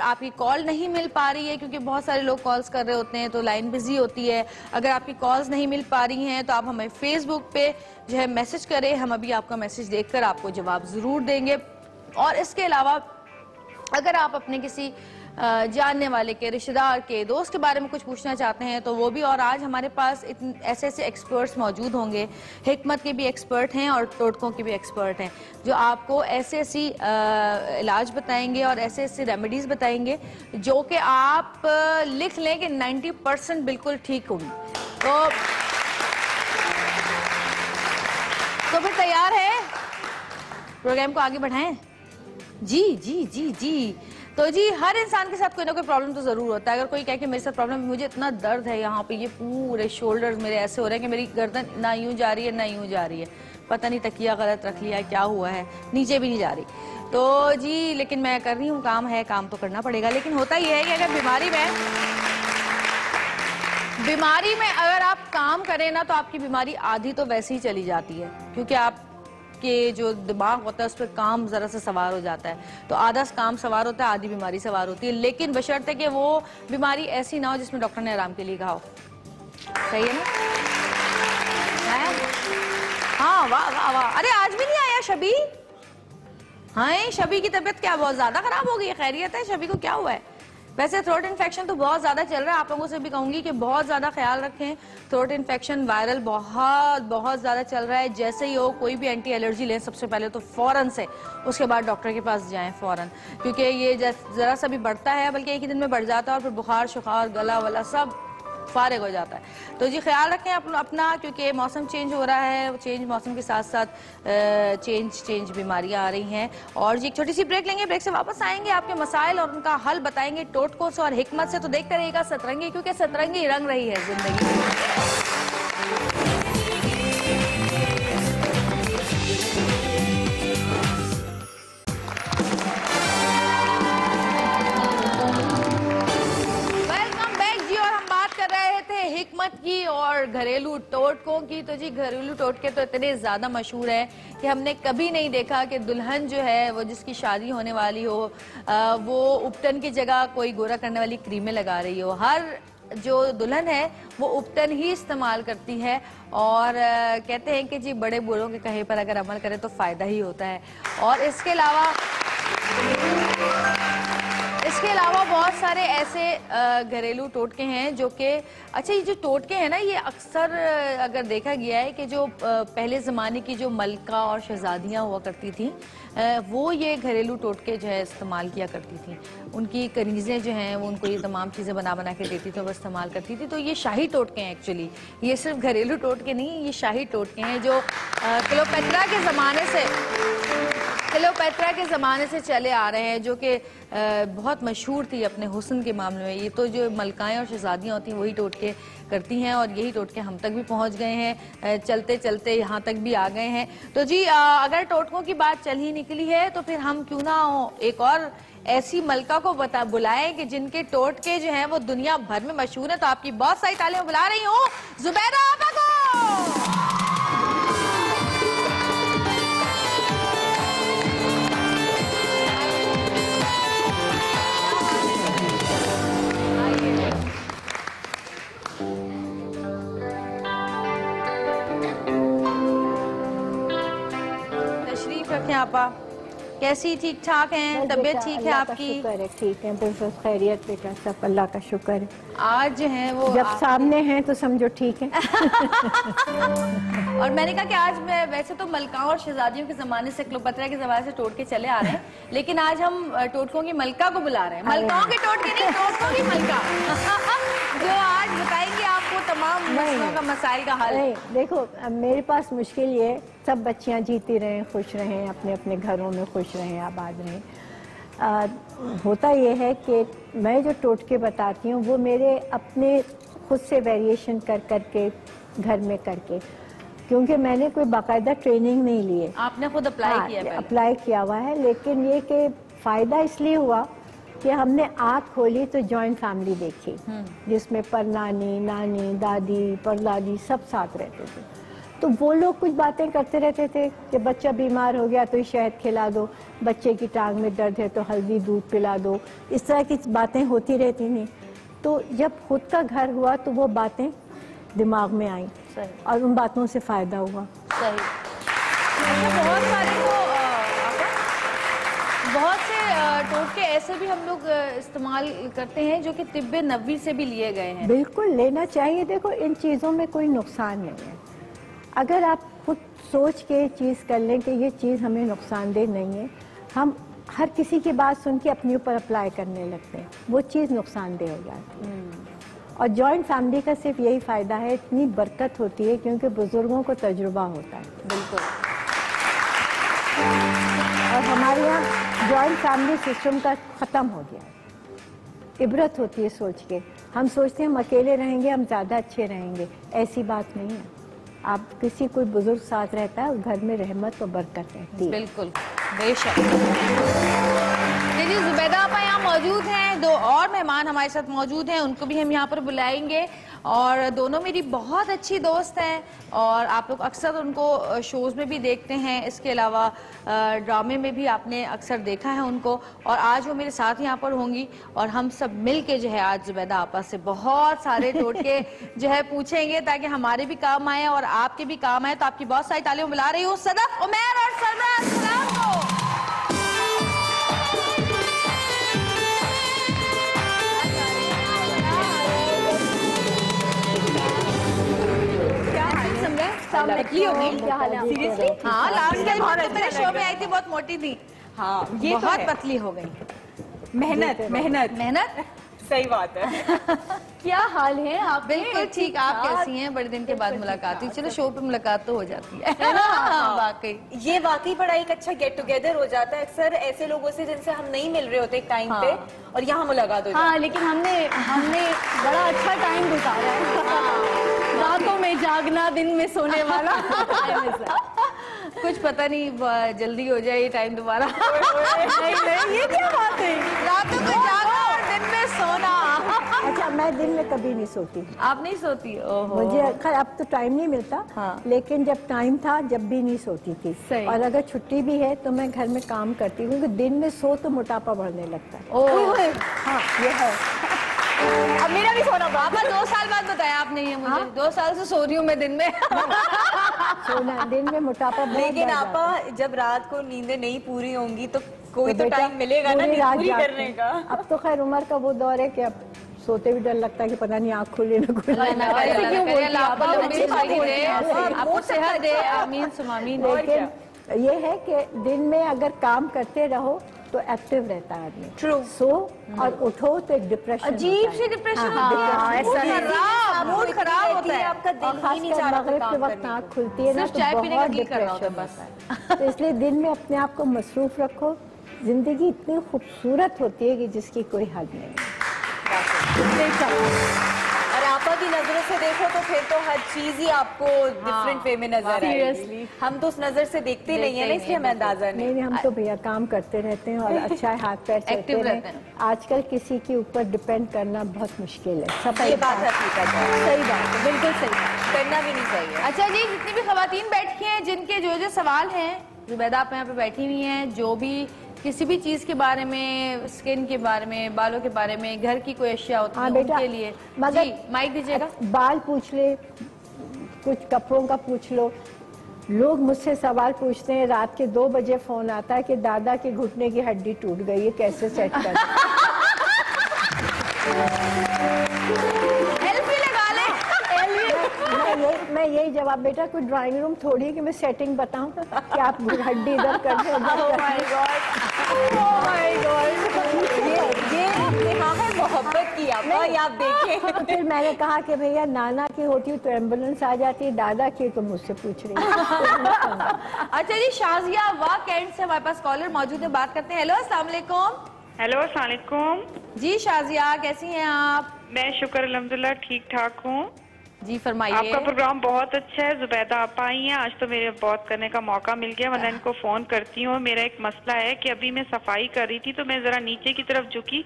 आपकी कॉल नहीं मिल पा रही है, क्योंकि बहुत सारे लोग कॉल्स कर रहे होते हैं तो लाइन बिजी होती है, अगर आपकी कॉल्स नहीं मिल पा रही हैं तो आप हमें फेसबुक पे जो है मैसेज करें, हम अभी आपका मैसेज देखकर आपको जवाब जरूर देंगे। और इसके अलावा अगर आप अपने किसी जानने वाले के, रिश्तेदार के, दोस्त के बारे में कुछ पूछना चाहते हैं तो वो भी, और आज हमारे पास ऐसे ऐसे एक्सपर्ट्स मौजूद होंगे, हिकमत के भी एक्सपर्ट हैं और टोटकों के भी एक्सपर्ट हैं, जो आपको ऐसे ऐसी इलाज बताएंगे और ऐसे ऐसे रेमेडीज बताएंगे जो कि आप लिख लें कि 90% बिल्कुल ठीक होंगी। तो फिर तैयार है, प्रोग्राम को आगे बढ़ाएं? जी जी जी जी। तो जी, हर इंसान के साथ कोई ना कोई प्रॉब्लम तो जरूर होता है। अगर कोई कहे कि मेरे साथ प्रॉब्लम, मुझे इतना दर्द है यहाँ पे, ये पूरे शोल्डर्स मेरे ऐसे हो रहे हैं कि मेरी गर्दन ना यूं जा रही है ना यूं जा रही है, पता नहीं तकिया गलत रख लिया है, क्या हुआ है, नीचे भी नहीं जा रही। तो जी, लेकिन मैं कर रही हूँ, काम है, काम तो करना पड़ेगा। लेकिन होता यह है कि अगर बीमारी में अगर आप काम करें ना, तो आपकी बीमारी आधी तो वैसे ही चली जाती है, क्योंकि आप के जो दिमाग होता है उस पर काम जरा सा सवार हो जाता है, तो आधा काम सवार होता है, आधी बीमारी सवार होती है। लेकिन बशर्ते कि वो बीमारी ऐसी ना हो जिसमें डॉक्टर ने आराम के लिए कहा हो। सही है ना? हाँ, वाह वाह वाह। अरे आज भी नहीं आया शबी? हाँ, शबी की तबीयत क्या बहुत ज्यादा खराब हो गई है? खैरियत है? शबी को क्या हुआ है? वैसे थ्रोट इन्फेक्शन तो बहुत ज्यादा चल रहा है, आप लोगों से भी कहूंगी कि बहुत ज्यादा ख्याल रखें। थ्रोट इन्फेक्शन वायरल बहुत ज्यादा चल रहा है। जैसे ही हो कोई भी एंटी एलर्जी लें, सबसे पहले तो फौरन से, उसके बाद डॉक्टर के पास जाएं फौरन, क्योंकि ये जरा सा भी बढ़ता है, बल्कि एक ही दिन में बढ़ जाता है और फिर बुखार शुखार गला वाला सब फारिग हो जाता है। तो जी ख्याल रखें अपना, क्योंकि मौसम चेंज हो रहा है, चेंज मौसम के साथ साथ चेंज बीमारियां आ रही हैं। और जी एक छोटी सी ब्रेक लेंगे, ब्रेक से वापस आएंगे, आपके मसाइल और उनका हल बताएंगे टोटकों से और हिकमत से। तो देखते रहिएगा सतरंगी, क्योंकि सतरंगी रंग रही है जिंदगी। हिकमत की और घरेलू टोटकों की। तो जी घरेलू टोटके तो इतने ज्यादा मशहूर है कि हमने कभी नहीं देखा कि दुल्हन जो है वो, जिसकी शादी होने वाली हो, वो उपटन की जगह कोई गोरा करने वाली क्रीमें लगा रही हो। हर जो दुल्हन है वो उपटन ही इस्तेमाल करती है, और कहते हैं कि जी बड़े बूढ़ों के कहे पर अगर अमल करें तो फायदा ही होता है। और इसके अलावा बहुत सारे ऐसे घरेलू टोटके हैं जो कि, अच्छा ये जो टोटके हैं ना, ये अक्सर अगर देखा गया है कि जो पहले ज़माने की जो मलका और शहजादियाँ हुआ करती थी, वो ये घरेलू टोटके जो है इस्तेमाल किया करती थी। उनकी कनीज़ें जो हैं वो उनको ये तमाम चीज़ें बना बना के देती थी, वो इस्तेमाल करती थी। तो ये शाही टोटके हैं एक्चुअली, ये सिर्फ घरेलू टोटके नहीं, ये शाही टोटके हैं जो क्लियोपेट्रा के ज़माने से चले आ रहे हैं, जो कि बहुत मशहूर थी अपने हुस्न के मामले में। ये तो जो मलकाएं और शहजादियाँ होती हैं वही टोटके करती हैं, और यही टोटके हम तक भी पहुंच गए हैं, चलते चलते यहाँ तक भी आ गए हैं। तो जी अगर टोटकों की बात चल ही निकली है तो फिर हम क्यों ना एक और ऐसी मलका को बुलाएं कि जिनके टोटके जो हैं वो दुनिया भर में मशहूर है। तो आपकी बहुत सारी तालियां बुला रही हूँ जुबैदा आपा को। आपा कैसी, ठीक ठाक हैं? तबीयत ठीक है आपकी? ठीक है, बिल्कुल खैरियत बेटा, सब अल्लाह का शुक्र है। आज जो है वो जब सामने हैं तो समझो ठीक है। और मैंने कहा कि आज मैं, वैसे तो मलकाओं और शहजादियों के जमाने से, क्लियोपेट्रा के जमाने से टोटके चले आ रहे हैं, लेकिन आज हम टोटकों की मलका को बुला रहे हैं। मलकाओं के टोटके नहीं, टोटकों की मलका, जो आज बताएंगे आपको तमाम मसलों का, मसाइल का हल। देखो मेरे पास मुश्किल ये, सब बच्चियां जीती रहें, खुश रहें, अपने अपने घरों में खुश रहें, आबाद रहें। होता ये है कि मैं जो टोटके बताती हूँ वो मेरे अपने खुद से वेरिएशन कर करके घर में करके, क्योंकि मैंने कोई बाकायदा ट्रेनिंग नहीं ली है। आपने खुद अप्लाई किया हुआ है, लेकिन ये कि फ़ायदा इसलिए हुआ कि हमने आँख खोली तो जॉइंट फैमिली देखी, जिसमें परनानी, नानी, दादी, परदादी सब साथ रहते थे। तो वो लोग कुछ बातें करते रहते थे कि बच्चा बीमार हो गया तो शहद खिला दो, बच्चे की टांग में दर्द है तो हल्दी दूध पिला दो, इस तरह की बातें होती रहती थी। तो जब खुद का घर हुआ तो वो बातें दिमाग में आई और उन बातों से फायदा हुआ। सही। बहुत सारे बहुत से टोटके ऐसे भी हम लोग इस्तेमाल करते हैं जो कि तिब्बे नबवी से भी लिए गए हैं। बिल्कुल लेना चाहिए। देखो इन चीज़ों में कोई नुकसान नहीं है। अगर आप खुद सोच के चीज़ कर लें कि ये चीज़ हमें नुकसानदेह नहीं है, हम हर किसी की बात सुन के अपने ऊपर अप्लाई करने लगते हैं, वो चीज़ नुकसानदेह हो जाती है। और जॉइंट फैमिली का सिर्फ यही फ़ायदा है, इतनी बरकत होती है क्योंकि बुजुर्गों को तजुर्बा होता है। बिल्कुल। और हमारे यहाँ जॉइंट फैमिली सिस्टम का ख़त्म हो गया है। इबरत होती है सोच के, हम सोचते हैं हम अकेले रहेंगे हम ज़्यादा अच्छे रहेंगे, ऐसी बात नहीं है। आप किसी कोई बुजुर्ग साथ रहता है, घर में रहमत और बरकत रहती है। बिल्कुल, बेशक। देखिए जुबैदा आपा यहाँ मौजूद हैं, दो और मेहमान हमारे साथ मौजूद हैं, उनको भी हम यहाँ पर बुलाएंगे। और दोनों मेरी बहुत अच्छी दोस्त हैं और आप लोग अक्सर उनको शोज़ में भी देखते हैं, इसके अलावा ड्रामे में भी आपने अक्सर देखा है उनको। और आज वो मेरे साथ यहाँ पर होंगी और हम सब मिल के जो है आज जुबैदा आपा से बहुत सारे टोटके जो है पूछेंगे ताकि हमारे भी काम आए और आपके भी काम आए। तो आपकी बहुत सारी तालियां बुला रही हूँ सदफ, उमैर और सरदार सलाम को। पतली हो गई। क्या हाल है? सीरियसली? हाँ, लास्ट टाइम मेरे शो में आई थी बहुत मोटी थी। हाँ, ये बहुत तो पतली हो गई। मेहनत मेहनत मेहनत। सही बात है। क्या हाल है आप? बिल्कुल ठीक। आप कैसी हैं? बड़े दिन के बाद मुलाकात हुई। चलो शो पे मुलाकात तो हो जाती है। वाकई ये वाकई बड़ा एक अच्छा गेट टुगेदर हो जाता है अक्सर ऐसे लोगों से जिनसे हम नहीं मिल रहे होते एक टाइम पे, और यहाँ मुलाकात हो जाती है। हाँ, लेकिन हमने बड़ा अच्छा टाइम गुजारा है। रातों में जागना, दिन में सोने वाला। कुछ पता नहीं जल्दी हो जाए ये टाइम दोबारा। नहीं, ये क्या बात है? रातों में जागना और दिन में सोना। अच्छा, मैं दिन में कभी नहीं सोती। आप नहीं सोती? ओहो। मुझे अब तो टाइम नहीं मिलता। हाँ। लेकिन जब टाइम था जब भी नहीं सोती थी। सही। और अगर छुट्टी भी है तो मैं घर में काम करती हूँ क्योंकि दिन में सो तो मोटापा बढ़ने लगता है। ओह। हाँ, ये है। अब मेरा भी सोना पापा 2 साल बाद बताया आपने ये मुझे। 2 साल से सो रही हूँ मैं दिन में। सोना दिन में मोटापा बहुत लेकिन बढ़ जाता है। आपा जब रात को नींदें नहीं पूरी होंगी तो कोई तो बेटा टाइम मिलेगा ना पूरी नींद रात पूरी जागते करने हैं। का। अब तो खैर उम्र का वो दौर है कि अब सोते भी डर लगता है कि पता नहीं आँख खुले ना खुले। आपको सेहत दे। आमीन सुमामीन। लेकिन ये है कि दिन में अगर काम करते रहो तो एक्टिव रहता है आदमी। ट्रू। सो और उठो तो एक डिप्रेशन, अजीब सी डिप्रेशन होती है। मूड खराब होता है। आपका दिल ही नहीं चाह खासकर रहा मगरिब के काम वक्त करने आँख खुलती है ना सिर्फ तो चाय पीने का बहुत दिल कर रहा होता है डिप्रेशन बस। होता है। तो इसलिए दिन में अपने आप को मसरूफ रखो। जिंदगी इतनी खूबसूरत होती है कि जिसकी कोई हद नहीं है। और आपा की नजरों से देखो तो फिर तो हर चीज ही आपको डिफरेंट वे में नजर आएगी। हम तो उस नजर से देखते नहीं है ना, इसलिए हमें अंदाजा नहीं। नहीं, हम तो भैया काम करते रहते हैं और अच्छा है हाथ पैर चलते Active रहते हैं। हैं। आजकल किसी के ऊपर डिपेंड करना बहुत मुश्किल है। सब ये बात हकीकत है, सही बात है, बिल्कुल सही। करना भी नहीं चाहिए। अच्छा जी, जितनी भी खवातीन बैठी हैं जिनके जो सवाल हैं, जुबैदा आप यहाँ पे बैठी हुई हैं, जो भी किसी भी चीज के बारे में, स्किन के बारे में, बालों के बारे में, घर की कोई अशिया होती है उनके लिए, मगर जी माइक दीजिएगा। बाल पूछ ले, कुछ कपड़ों का पूछ लो। लोग मुझसे सवाल पूछते हैं, रात के 2 बजे फोन आता है कि दादा के घुटने की हड्डी टूट गई है, कैसे सेट कर। हेल्प भी लगा ले। मैं यही जवाब, बेटा कोई ड्राइंग रूम थोड़ी है कि मैं सेटिंग बताऊं कि आप हड्डी इधर कर दे ये हाँ है मोहब्बत की आपा, ये आप देखें। फिर मैंने कहा कि भैया नाना की होती तो एम्बुलेंस आ जाती, दादा की तो मुझसे पूछ रही है। अच्छा जी, शाजिया वाह कैंट से हमारे पास कॉलर मौजूद है, बात करते हैं। हेलो अस्सलाम वालेकुम। हेलो अस्सलाम वालेकुम। जी शाजिया, कैसी हैं आप? मैं शुक्र अल्हम्दुलिल्लाह ठीक ठाक हूँ। जी फरमाइए। आपका प्रोग्राम बहुत अच्छा है। जुबैदा आप आई हैं, आज तो मेरे बात करने का मौका मिल गया, वरना इनको फोन करती हूँ। मेरा एक मसला है कि अभी मैं सफाई कर रही थी तो मैं जरा नीचे की तरफ झुकी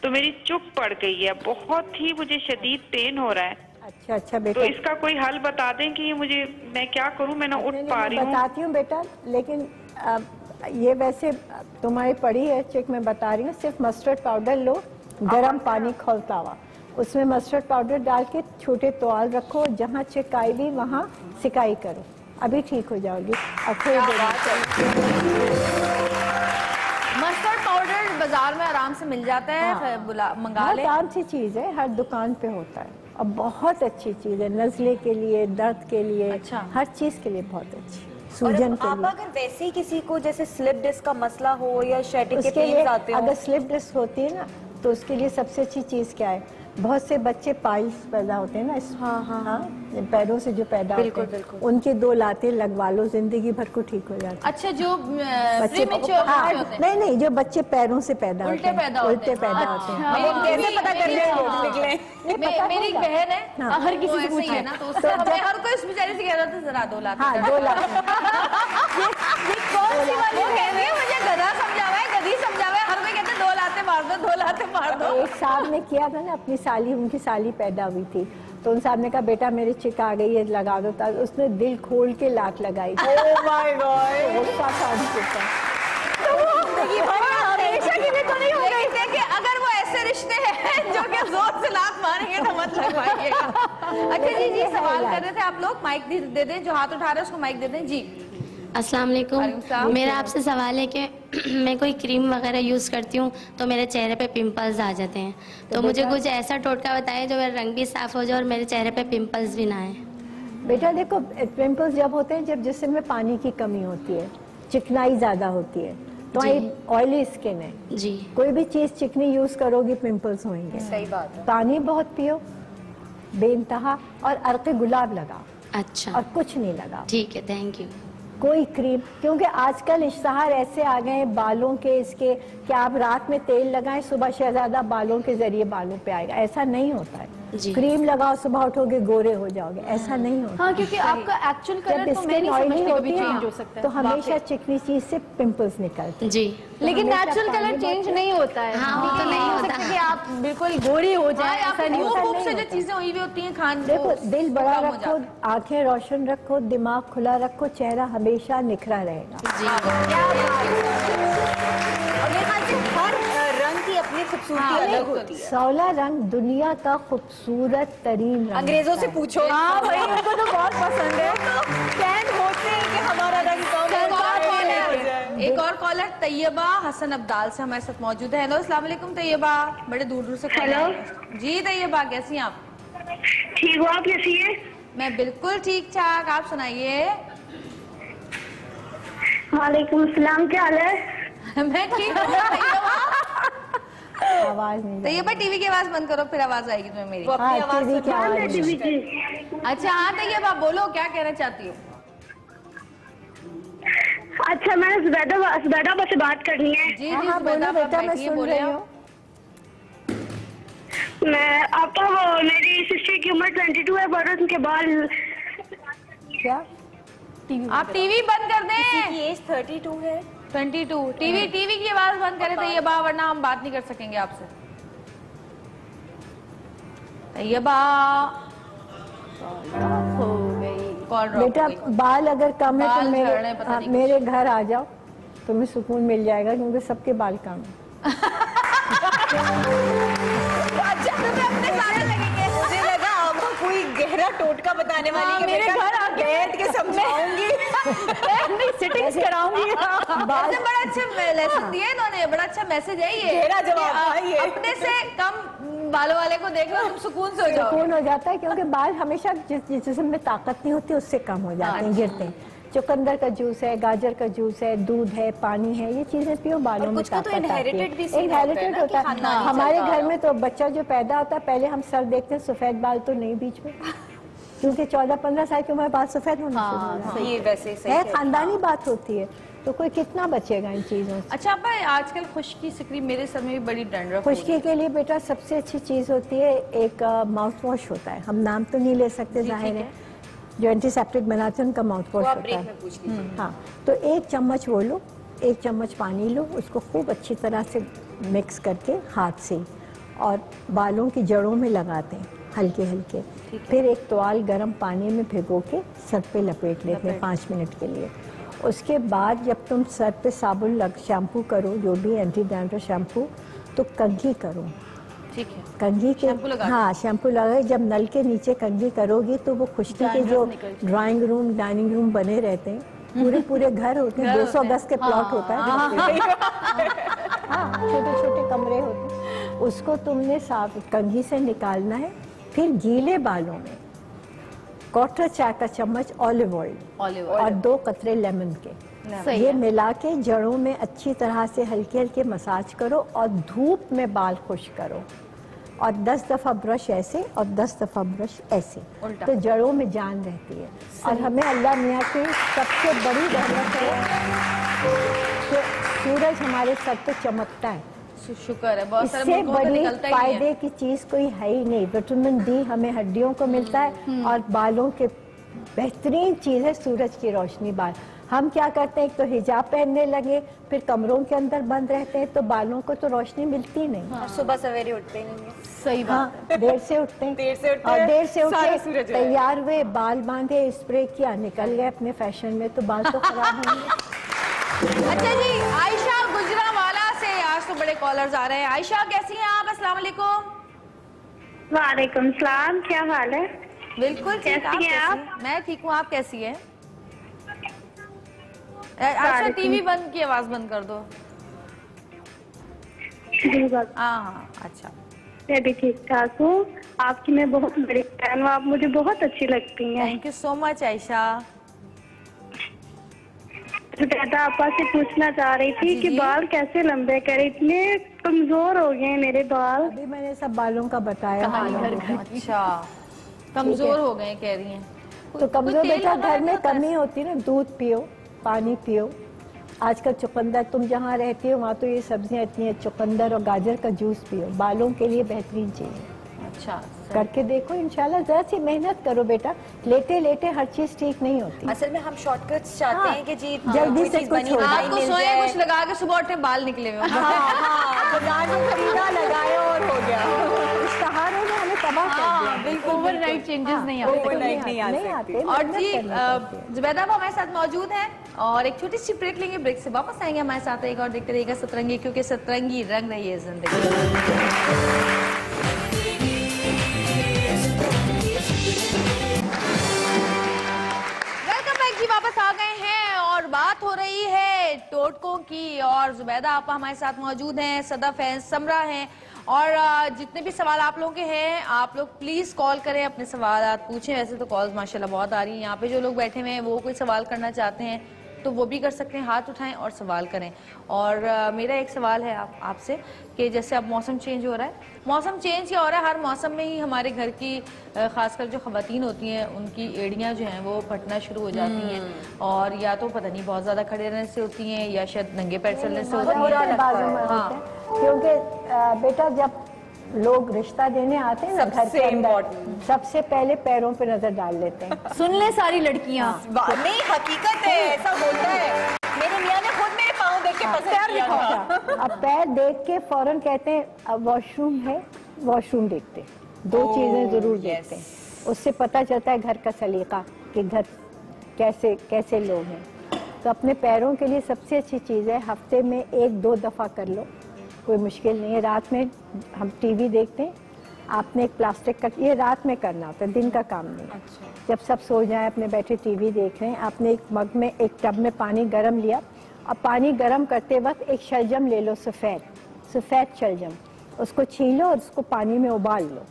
तो मेरी चुप पड़ गई है, बहुत ही मुझे शदीद पेन हो रहा है। अच्छा अच्छा बेटा, तो इसका कोई हल बता दें कि ये मुझे, मैं क्या करूं, मैं ना उठ पा रही हूँ। बताती हूँ बेटा, लेकिन ये वैसे तुम्हारी पड़ी है चेक, मैं बता रही हूँ। सिर्फ मस्टर्ड पाउडर लो, गरम पानी खौलता हुआ, उसमें मस्टर्ड पाउडर डाल के छोटे तौल रखो, जहाँ चिक आई भी वहाँ सिकाई करो, अभी ठीक हो जाओगी। मस्टर्ड पाउडर बाजार में आराम से मिल जाता है, मंगा ले। आसान सी चीज है, हर दुकान पे होता है और बहुत अच्छी चीज है, नजले के लिए, दर्द के लिए, अच्छा। हर चीज के लिए बहुत अच्छी, सूजन के आप लिए। अगर वैसे ही किसी को जैसे स्लिप डिस्क का मसला हो या शेटिंग के उसके लिए पेन्स आते हो, अगर स्लिप डिस्क होती है ना, तो उसके लिए सबसे अच्छी चीज क्या है, बहुत से बच्चे पाइल्स पैदा होते हैं ना, हाँ, पैरों से जो पैदा होते हैं, उनके 2 लाते लगवा लो, जिंदगी भर को ठीक हो जाता है। अच्छा, जो बच्चे होते हैं। नहीं, जो बच्चे पैरों से पैदा होते हैं, उल्टे पैदा होते हैं। कैसे पता कर रहे हैं? मेरी एक बहन है, हर किसी से पूछे ना, तो हर कोई उस बेचारे से कह रहा था जरा 2 लाख। हाँ, 2 लाख। कौन सी वाली? वो कह रही है मुझे गधा समझावा है, गधी समझावा है, हर कोई कहते 2 लाते मार दो, 2 लाते मार दो। एक साहब ने किया था ना, अपनी साली, उनकी साली पैदा हुई थी, तो उन साहब ने कहा बेटा मेरी चिक आ गई है, लगा दो। उसने दिल खोल के लात लगाई। ओह माय गॉड, गुस्सा था उनके ऊपर। हमेशा के लिए तो नहीं हो गई थी कि अगर वो ऐसे रिश्ते हैं जो कि जोर से लात मारेंगे तो मत लगवाइएगा। अच्छा जी, सवाल कर रहे थे आप लोग, माइक दे दें, जो हाथ उठा रहे हैं उसको माइक दे दें जी। अस्सलाम वालेकुम। मेरा आपसे सवाल है कि मैं कोई क्रीम वगैरह यूज़ करती हूँ तो मेरे चेहरे पे पिंपल्स आ जाते हैं, तो मुझे कुछ ऐसा टोटका बताएं जो मेरा रंग भी साफ हो जाए और मेरे चेहरे पे पिंपल्स भी ना आए। बेटा देखो, पिंपल्स जब होते हैं जब जिस्म में पानी की कमी होती है, चिकनाई ज्यादा होती है, तो ऑयली स्किन है जी, कोई भी चीज चिकनी यूज करोगी पिंपल्स होंगे। सही बात है। पानी बहुत पियो बेइंतहा, और अर्क़े गुलाब लगाओ। अच्छा, और कुछ नहीं लगाओ। ठीक है, थैंक यू। कोई क्रीम, क्योंकि आजकल इश्तहार ऐसे आ गए हैं बालों के इसके कि आप रात में तेल लगाएं, सुबह शहजादा बालों के जरिए बालों पे आएगा, ऐसा नहीं होता है। क्रीम लगाओ, सुबह उठोगे गोरे हो जाओगे, ऐसा नहीं होता। हाँ, क्योंकि आपका एक्चुअल कलर तो मैं नहीं समझती कभी चेंज हो सकता है, तो हमेशा चिकनी चीज से पिंपल्स निकलते हैं। जी, लेकिन नेचुरल कलर चेंज नहीं होता है। हाँ, वो तो नहीं होता कि आप बिल्कुल गोरी हो जाए, ऐसा नहीं होता। खूब से जो चीजें हुई हुई होती हैं खान, देखो, दिल बड़ा रखो, आंखें रोशन रखो, दिमाग खुला रखो, चेहरा हमेशा निखरा रहेगा। हर रंग की अपनी खूबसूरती अलग होती है। 16 रंग दुनिया का खूबसूरत तरीन रंग। अंग्रेजों से पूछो। हाँ भाई, उनको तो बहुत पसंद है। फैन होते हैं कि हमारा रंग कौन है। एक और कॉलर तैयबा हसन अब्दाल से हमारे साथ मौजूद है। हेलो, अस्सलाम वालेकुम तैयबा, बड़े दूर दूर से। हेलो जी तैयबा, कैसी हैं आप? ठीक हो आप, कैसी है? मैं बिल्कुल ठीक ठाक, आप सुनाइए। वालेकुम अस्सलाम, क्या हाल है? मैं ठीक हूँ तैयबा। आवाज नहीं तैयबा, टीवी की आवाज बंद करो, फिर आवाज आएगी तुम्हें मेरी। टीवी की आवाज अच्छा हाँ तैयबा, बोलो क्या कहना चाहती हो? अच्छा, मैंने जुबैदा से बात करनी है। जी हाँ, जी, हाँ, बोलो बेटा, मैं सुन रही हूँ। मैं आपका वो, मेरी सिस्टर की उम्र 22 है, पर उनके बाल। क्या? आप टीवी बंद कर दें। एज 32 है। 22। टीवी की आवाज बंद करें तैयबा, वरना हम बात नहीं कर सकेंगे आपसे। तैयबा हो गई, कॉल ड्रॉप बेटा, हो गई। बाल अगर कम है बाल तो झड़ रहे हैं, पता नहीं मेरे घर आ जाओ, तुम्हें सुकून मिल जाएगा, क्योंकि सबके बाल कम है। अच्छा, तुम्हें अपने सारे लगेंगे। मुझे लगा आपको कोई गहरा टोटका बताने वाली है। मेरे घर आके बैठ के समझाऊंगी, सिटिंग्स कराऊंगी। वैसे बड़ा अच्छा लेसन दिया इन्होंने, बड़ा अच्छा मैसेज है ये। गहरा जवाब था ये। अपने से कम बालों वाले को देख लो, तुम सुकून से हो जाओ। सुकून हो जाता है, क्योंकि बाल हमेशा जिस जिस्म में ताकत नहीं होती उससे कम हो जाते हैं, गिरते हैं। चुकंदर का जूस है, गाजर का जूस है, दूध है, पानी है, ये चीजें पियो, बालों में ताकत आती है। इनहेरिटेड होता है। हमारे घर में तो बच्चा जो पैदा होता है, पहले हम सर देखते हैं, सफेद बाल तो नहीं बीच में, क्योंकि 14-15 साल की उम्र बाल सफेद होना शुरू हो ये वैसे सही है। खानदानी बात होती है, तो कोई कितना बचेगा इन चीजों से। अच्छा अब आजकल खुश्की सिकरी मेरे सर में भी बड़ी डंडरफ। खुश्की के लिए बेटा सबसे अच्छी चीज होती है, एक माउथ वॉश होता है, हम नाम तो नहीं ले सकते, जाहिर है, जो एंटीसेप्टिक बनाते हैं उनका माउथ वॉश होता है। हाँ, तो 1 चम्मच वो लो, 1 चम्मच पानी लो, उसको खूब अच्छी तरह से मिक्स करके हाथ से और बालों की जड़ों में लगाते हैं, हल्के हल्के। फिर एक तवाल गर्म पानी में भिगो के सर पे लपेट लेते हैं 5 मिनट के लिए। उसके बाद जब तुम सर पे साबुन शैम्पू करो, जो भी एंटी डैंड्रफ शैम्पू, तो कंघी करो। ठीक है, कंघी के हाँ शैम्पू लगाए। जब नल के नीचे कंघी करोगी तो वो खुश्की के जो ड्राइंग रूम डाइनिंग रूम बने रहते हैं, पूरे घर होते हैं, 200 गज के प्लॉट होता है, हाँ छोटे छोटे कमरे होते हैं, उसको तुमने साफ कंघी से निकालना है। फिर गीले बालों में 1/4 चाय का चम्मच ऑलिव ऑयल और 2 कतरे लेमन के, ये मिला के जड़ों में अच्छी तरह से हल्के हल्के मसाज करो और धूप में बाल खुश्क करो। और 10 दफा ब्रश ऐसे और 10 दफा ब्रश ऐसे, तो जड़ों में जान रहती है। और हमें अल्लाह मियाँ की सबसे बड़ी रहमत है कि सूरज हमारे सर पे चमकता है। शुक्र है, बहुत सारे इससे मुल्कों में तो बड़ी निकलता ही है। फायदे की चीज कोई है ही नहीं। विटामिन डी हमें हड्डियों को मिलता है और बालों के बेहतरीन चीज है सूरज की रोशनी। बाल हम क्या करते हैं, एक तो हिजाब पहनने लगे, फिर कमरों के अंदर बंद रहते हैं, तो बालों को तो रोशनी मिलती नहीं। और सुबह सवेरे उठते नहीं है। सही बात हाँ, देर से उठते हैं, और देर से उठे, तैयार हुए, बाल बांधे, स्प्रे किया, निकल गए अपने फैशन में, तो बाल तो खराब होंगे। अच्छा जी, आयशा गुजरावाला से आज तो बड़े कॉलर्स आ रहे हैं। आयशा कैसी हैं आप? अस्सलाम वालेकुम। वालेकुम सलाम, क्या हाल है? बिल्कुल ठीक। कैसी हैं आप? मैं ठीक हूँ, आप कैसी हैं? आयशा टीवी बंद की आवाज बंद कर दो। हाँ अच्छा, मैं भी ठीक ठाक हूँ। आपकी मैं बहुत बड़ी फैन हूँ, आप मुझे बहुत अच्छी लगती हैं। Thank you so much Ayesha. Zubaida आपा से पूछना चाह रही थी कि बाल कैसे लंबे करें, इतने कमजोर हो गए हैं मेरे बाल। अभी मैंने सब बालों का बताया। अच्छा, कमजोर हो गए कह रही हैं। तो कमजोर बेटा, घर में कमी होती है ना, दूध पियो, पानी पियो। आजकल चुकंदर, तुम जहाँ रहती हो वहाँ तो ये सब्जियाँ इतनी है, चुकंदर और गाजर का जूस पियो, बालों के लिए बेहतरीन चीज है। अच्छा, करके देखो इंशाल्लाह। जरा सी मेहनत करो बेटा, लेटे लेटे हर चीज ठीक नहीं होती। असल में हम शॉर्टकट्स चाहते हैं कि जी जल्दी से कुछ हो जाए। आपको सोए कुछ लगा के सुबह उठे बाल निकले हुए। खरीदा लगाए और हो गया। इश्तहारों में हमें तबाह कर दिया। बिल्कुल ओवरनाइट चेंजेस नहीं आते। नहीं आते। और जी जुबैदा आप हमारे साथ मौजूद हैं और एक छोटी सी ब्रेक लेंगे, ब्रेक से वापस आएंगे हमारे साथ एक और देखते रहिएगा सतरंगी, क्योंकि सतरंगी रंग रही है जिंदगी। वापस आ गए हैं और बात हो रही है टोटकों की और जुबैदा आपा हमारे साथ मौजूद हैं, सदफ हैं, समरा हैं और जितने भी सवाल आप लोगों के हैं आप लोग प्लीज कॉल करें, अपने सवाल पूछें। वैसे तो कॉल्स माशाल्लाह बहुत आ रही हैं। यहाँ पे जो लोग बैठे हुए हैं वो कोई सवाल करना चाहते हैं तो वो भी कर सकते हैं, हाथ उठाएं और सवाल करें। और मेरा एक सवाल है आपसे कि जैसे अब मौसम चेंज हो रहा है, मौसम चेंज क्या हो रहा है, हर मौसम में ही हमारे घर की खासकर जो खवातीन होती हैं उनकी एड़ियाँ जो हैं वो फटना शुरू हो जाती हैं और या तो पता नहीं बहुत ज़्यादा खड़े रहने से होती हैं या शायद नंगे पैर चलने से होती हैं। हाँ, क्योंकि बेटा जब लोग रिश्ता देने आते हैं ना घर के अंदर, सबसे पहले पैरों पे नजर डाल लेते हैं। सुन ले सारी लड़कियां। नहीं, हकीकत है, ऐसा होता है। मेरे मियाँ ने खुद मेरे पाँव देख के पसंद किया था। अब पैर देख के फौरन कहते हैं अब वॉशरूम है, वॉशरूम देखते, दो चीजें जरूर देखते हैं। उससे पता चलता है घर का सलीका कि घर कैसे कैसे लोग हैं। तो अपने पैरों के लिए सबसे अच्छी चीज है हफ्ते में 1-2 दफा कर लो, कोई मुश्किल नहीं है। रात में हम टीवी देखते हैं, आपने एक प्लास्टिक का, ये रात में करना होता है, दिन का काम नहीं। अच्छा। जब सब सो जाए अपने बैठे टीवी देख रहे हैं, आपने एक मग में एक टब में पानी गर्म लिया और पानी गर्म करते वक्त एक शलजम ले लो, सफ़ेद शलजम, उसको छीलो और उसको पानी में उबाल लो।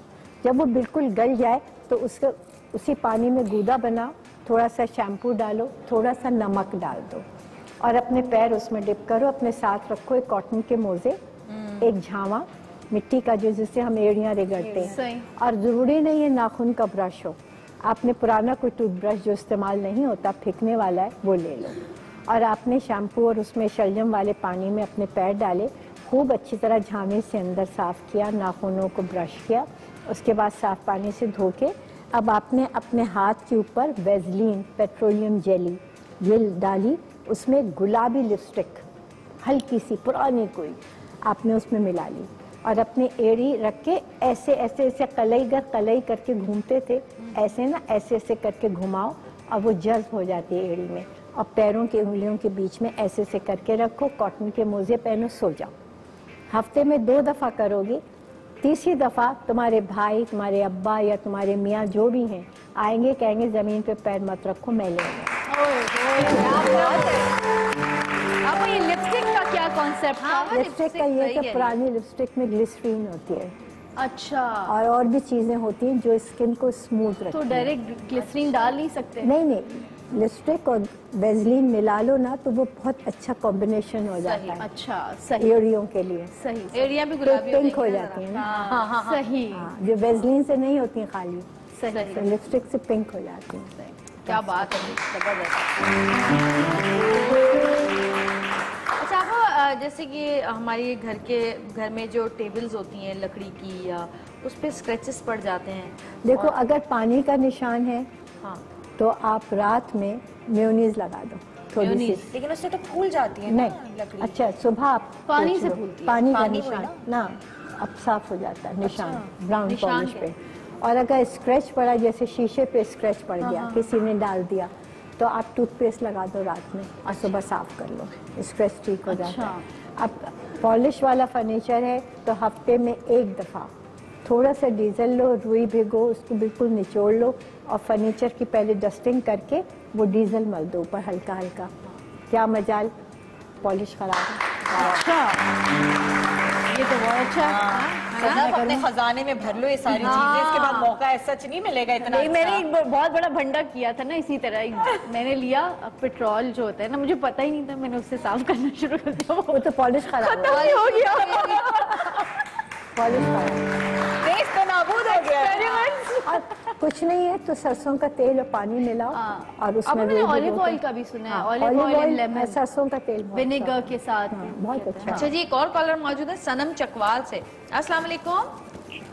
जब वो बिल्कुल गल जाए तो उसको उसी पानी में गूदा बनाओ, थोड़ा सा शैम्पू डालो, थोड़ा सा नमक डाल दो और अपने पैर उसमें डिप करो। अपने साथ रखो एक कॉटन के मोजे, एक झावा मिट्टी का जो जिससे हम एड़ियाँ रगड़ते हैं, और ज़रूरी नहीं है नाखून का ब्रश हो, आपने पुराना कोई टूथब्रश जो इस्तेमाल नहीं होता फेंकने वाला है वो ले लो और आपने शैम्पू और उसमें शलजम वाले पानी में अपने पैर डाले, खूब अच्छी तरह झामे से अंदर साफ़ किया, नाखूनों को ब्रश किया, उसके बाद साफ़ पानी से धो के अब आपने अपने हाथ के ऊपर वेज़लीन पेट्रोलियम जेली ये डाली, उसमें गुलाबी लिपस्टिक हल्की सी पुरानी कोई आपने उसमें मिला ली, और अपनी एड़ी रख के ऐसे ऐसे ऐसे कलई करके घूमते थे, ऐसे ना ऐसे ऐसे करके घुमाओ और वो जज्ब हो जाती है एड़ी में। और पैरों की उंगलियों के बीच में ऐसे ऐसे करके रखो, कॉटन के मोजे पहनो, सो जाओ। हफ्ते में 2 दफ़ा करोगी, तीसरी दफ़ा तुम्हारे भाई, तुम्हारे अब्बा या तुम्हारे मियाँ जो भी हैं आएंगे, कहेंगे ज़मीन पे पैर मत रखो, मैं ले आऊंगा। आपको ये लिपस्टिक का क्या कॉन्सेप्ट था? लिपस्टिक का ये कि पुरानी लिपस्टिक में ग्लिसरीन होती है, अच्छा, और भी चीजें होती हैं जो स्किन को स्मूथ रखती तो हैं। डायरेक्ट ग्लिसरीन डाल नहीं सकते? नहीं, लिपस्टिक और वेजलीन मिला लो ना तो वो बहुत अच्छा कॉम्बिनेशन हो जाता है। अच्छा, सही, एड़ियों के लिए सही, एड़ियां भी गुलाबी पिंक हो जाती है ना। हाँ, सही, जो वेजलीन से नहीं होती हैं खाली, सही, तो लिपस्टिक से पिंक हो जाती है। क्या बात है, जबरदस्त। अच्छा आप जैसे कि हमारी घर में जो टेबल्स होती हैं लकड़ी की, या उस पे स्क्रैचेस पड़ जाते हैं। देखो अगर पानी का निशान है हाँ, तो आप रात में मेयोनीज लगा दो थोड़ी सी। लेकिन उससे तो फूल जाती है नहीं, अच्छा सुबह आप पानी पोंछ से लो। फूलती है। पानी का पानी निशान में ना अब साफ हो जाता है निशान, ब्राउन निशान पॉलिश के। पे। और अगर स्क्रैच पड़ा, जैसे शीशे पे स्क्रैच पड़ गया, किसी ने डाल दिया, तो आप टूथपेस्ट लगा दो रात में और सुबह साफ कर लो, स्क्रैच ठीक हो जाता है। अब पॉलिश वाला फर्नीचर है तो हफ्ते में 1 दफ़ा थोड़ा सा डीजल लो, रुई भिगो, उसको बिल्कुल निचोड़ लो और फर्नीचर की पहले डस्टिंग करके वो डीजल मल दो ऊपर हल्का हल्का। क्या मजाल, पॉलिश खराब है। अच्छा, ये तो बहुत अच्छा है। सनम अपने खजाने में भर लो ये सारी चीजें, इसके बाद मौका ऐसा सच नहीं मिलेगा इतना। नहीं, मैंने एक बहुत बड़ा भंडा किया था ना इसी तरह। मैंने लिया पेट्रोल जो होता है ना, मुझे पता ही नहीं था, मैंने उससे साफ करना शुरू कर दिया, वो तो पॉलिश खराब हो गया। पॉलिश खराब। टेस्ट तो नाबूद हो गया। और कुछ नहीं है तो सरसों का तेल और पानी मिलाओ और उसमें मैंने ऑलिव ऑयल का भी सुना है, ऑलिव ऑयल, सरसों का तेल विनेगर के साथ, बहुत अच्छा। अच्छा जी, एक और कॉलर मौजूद है सनम चकवाल से। अस्सलाम वालेकुम।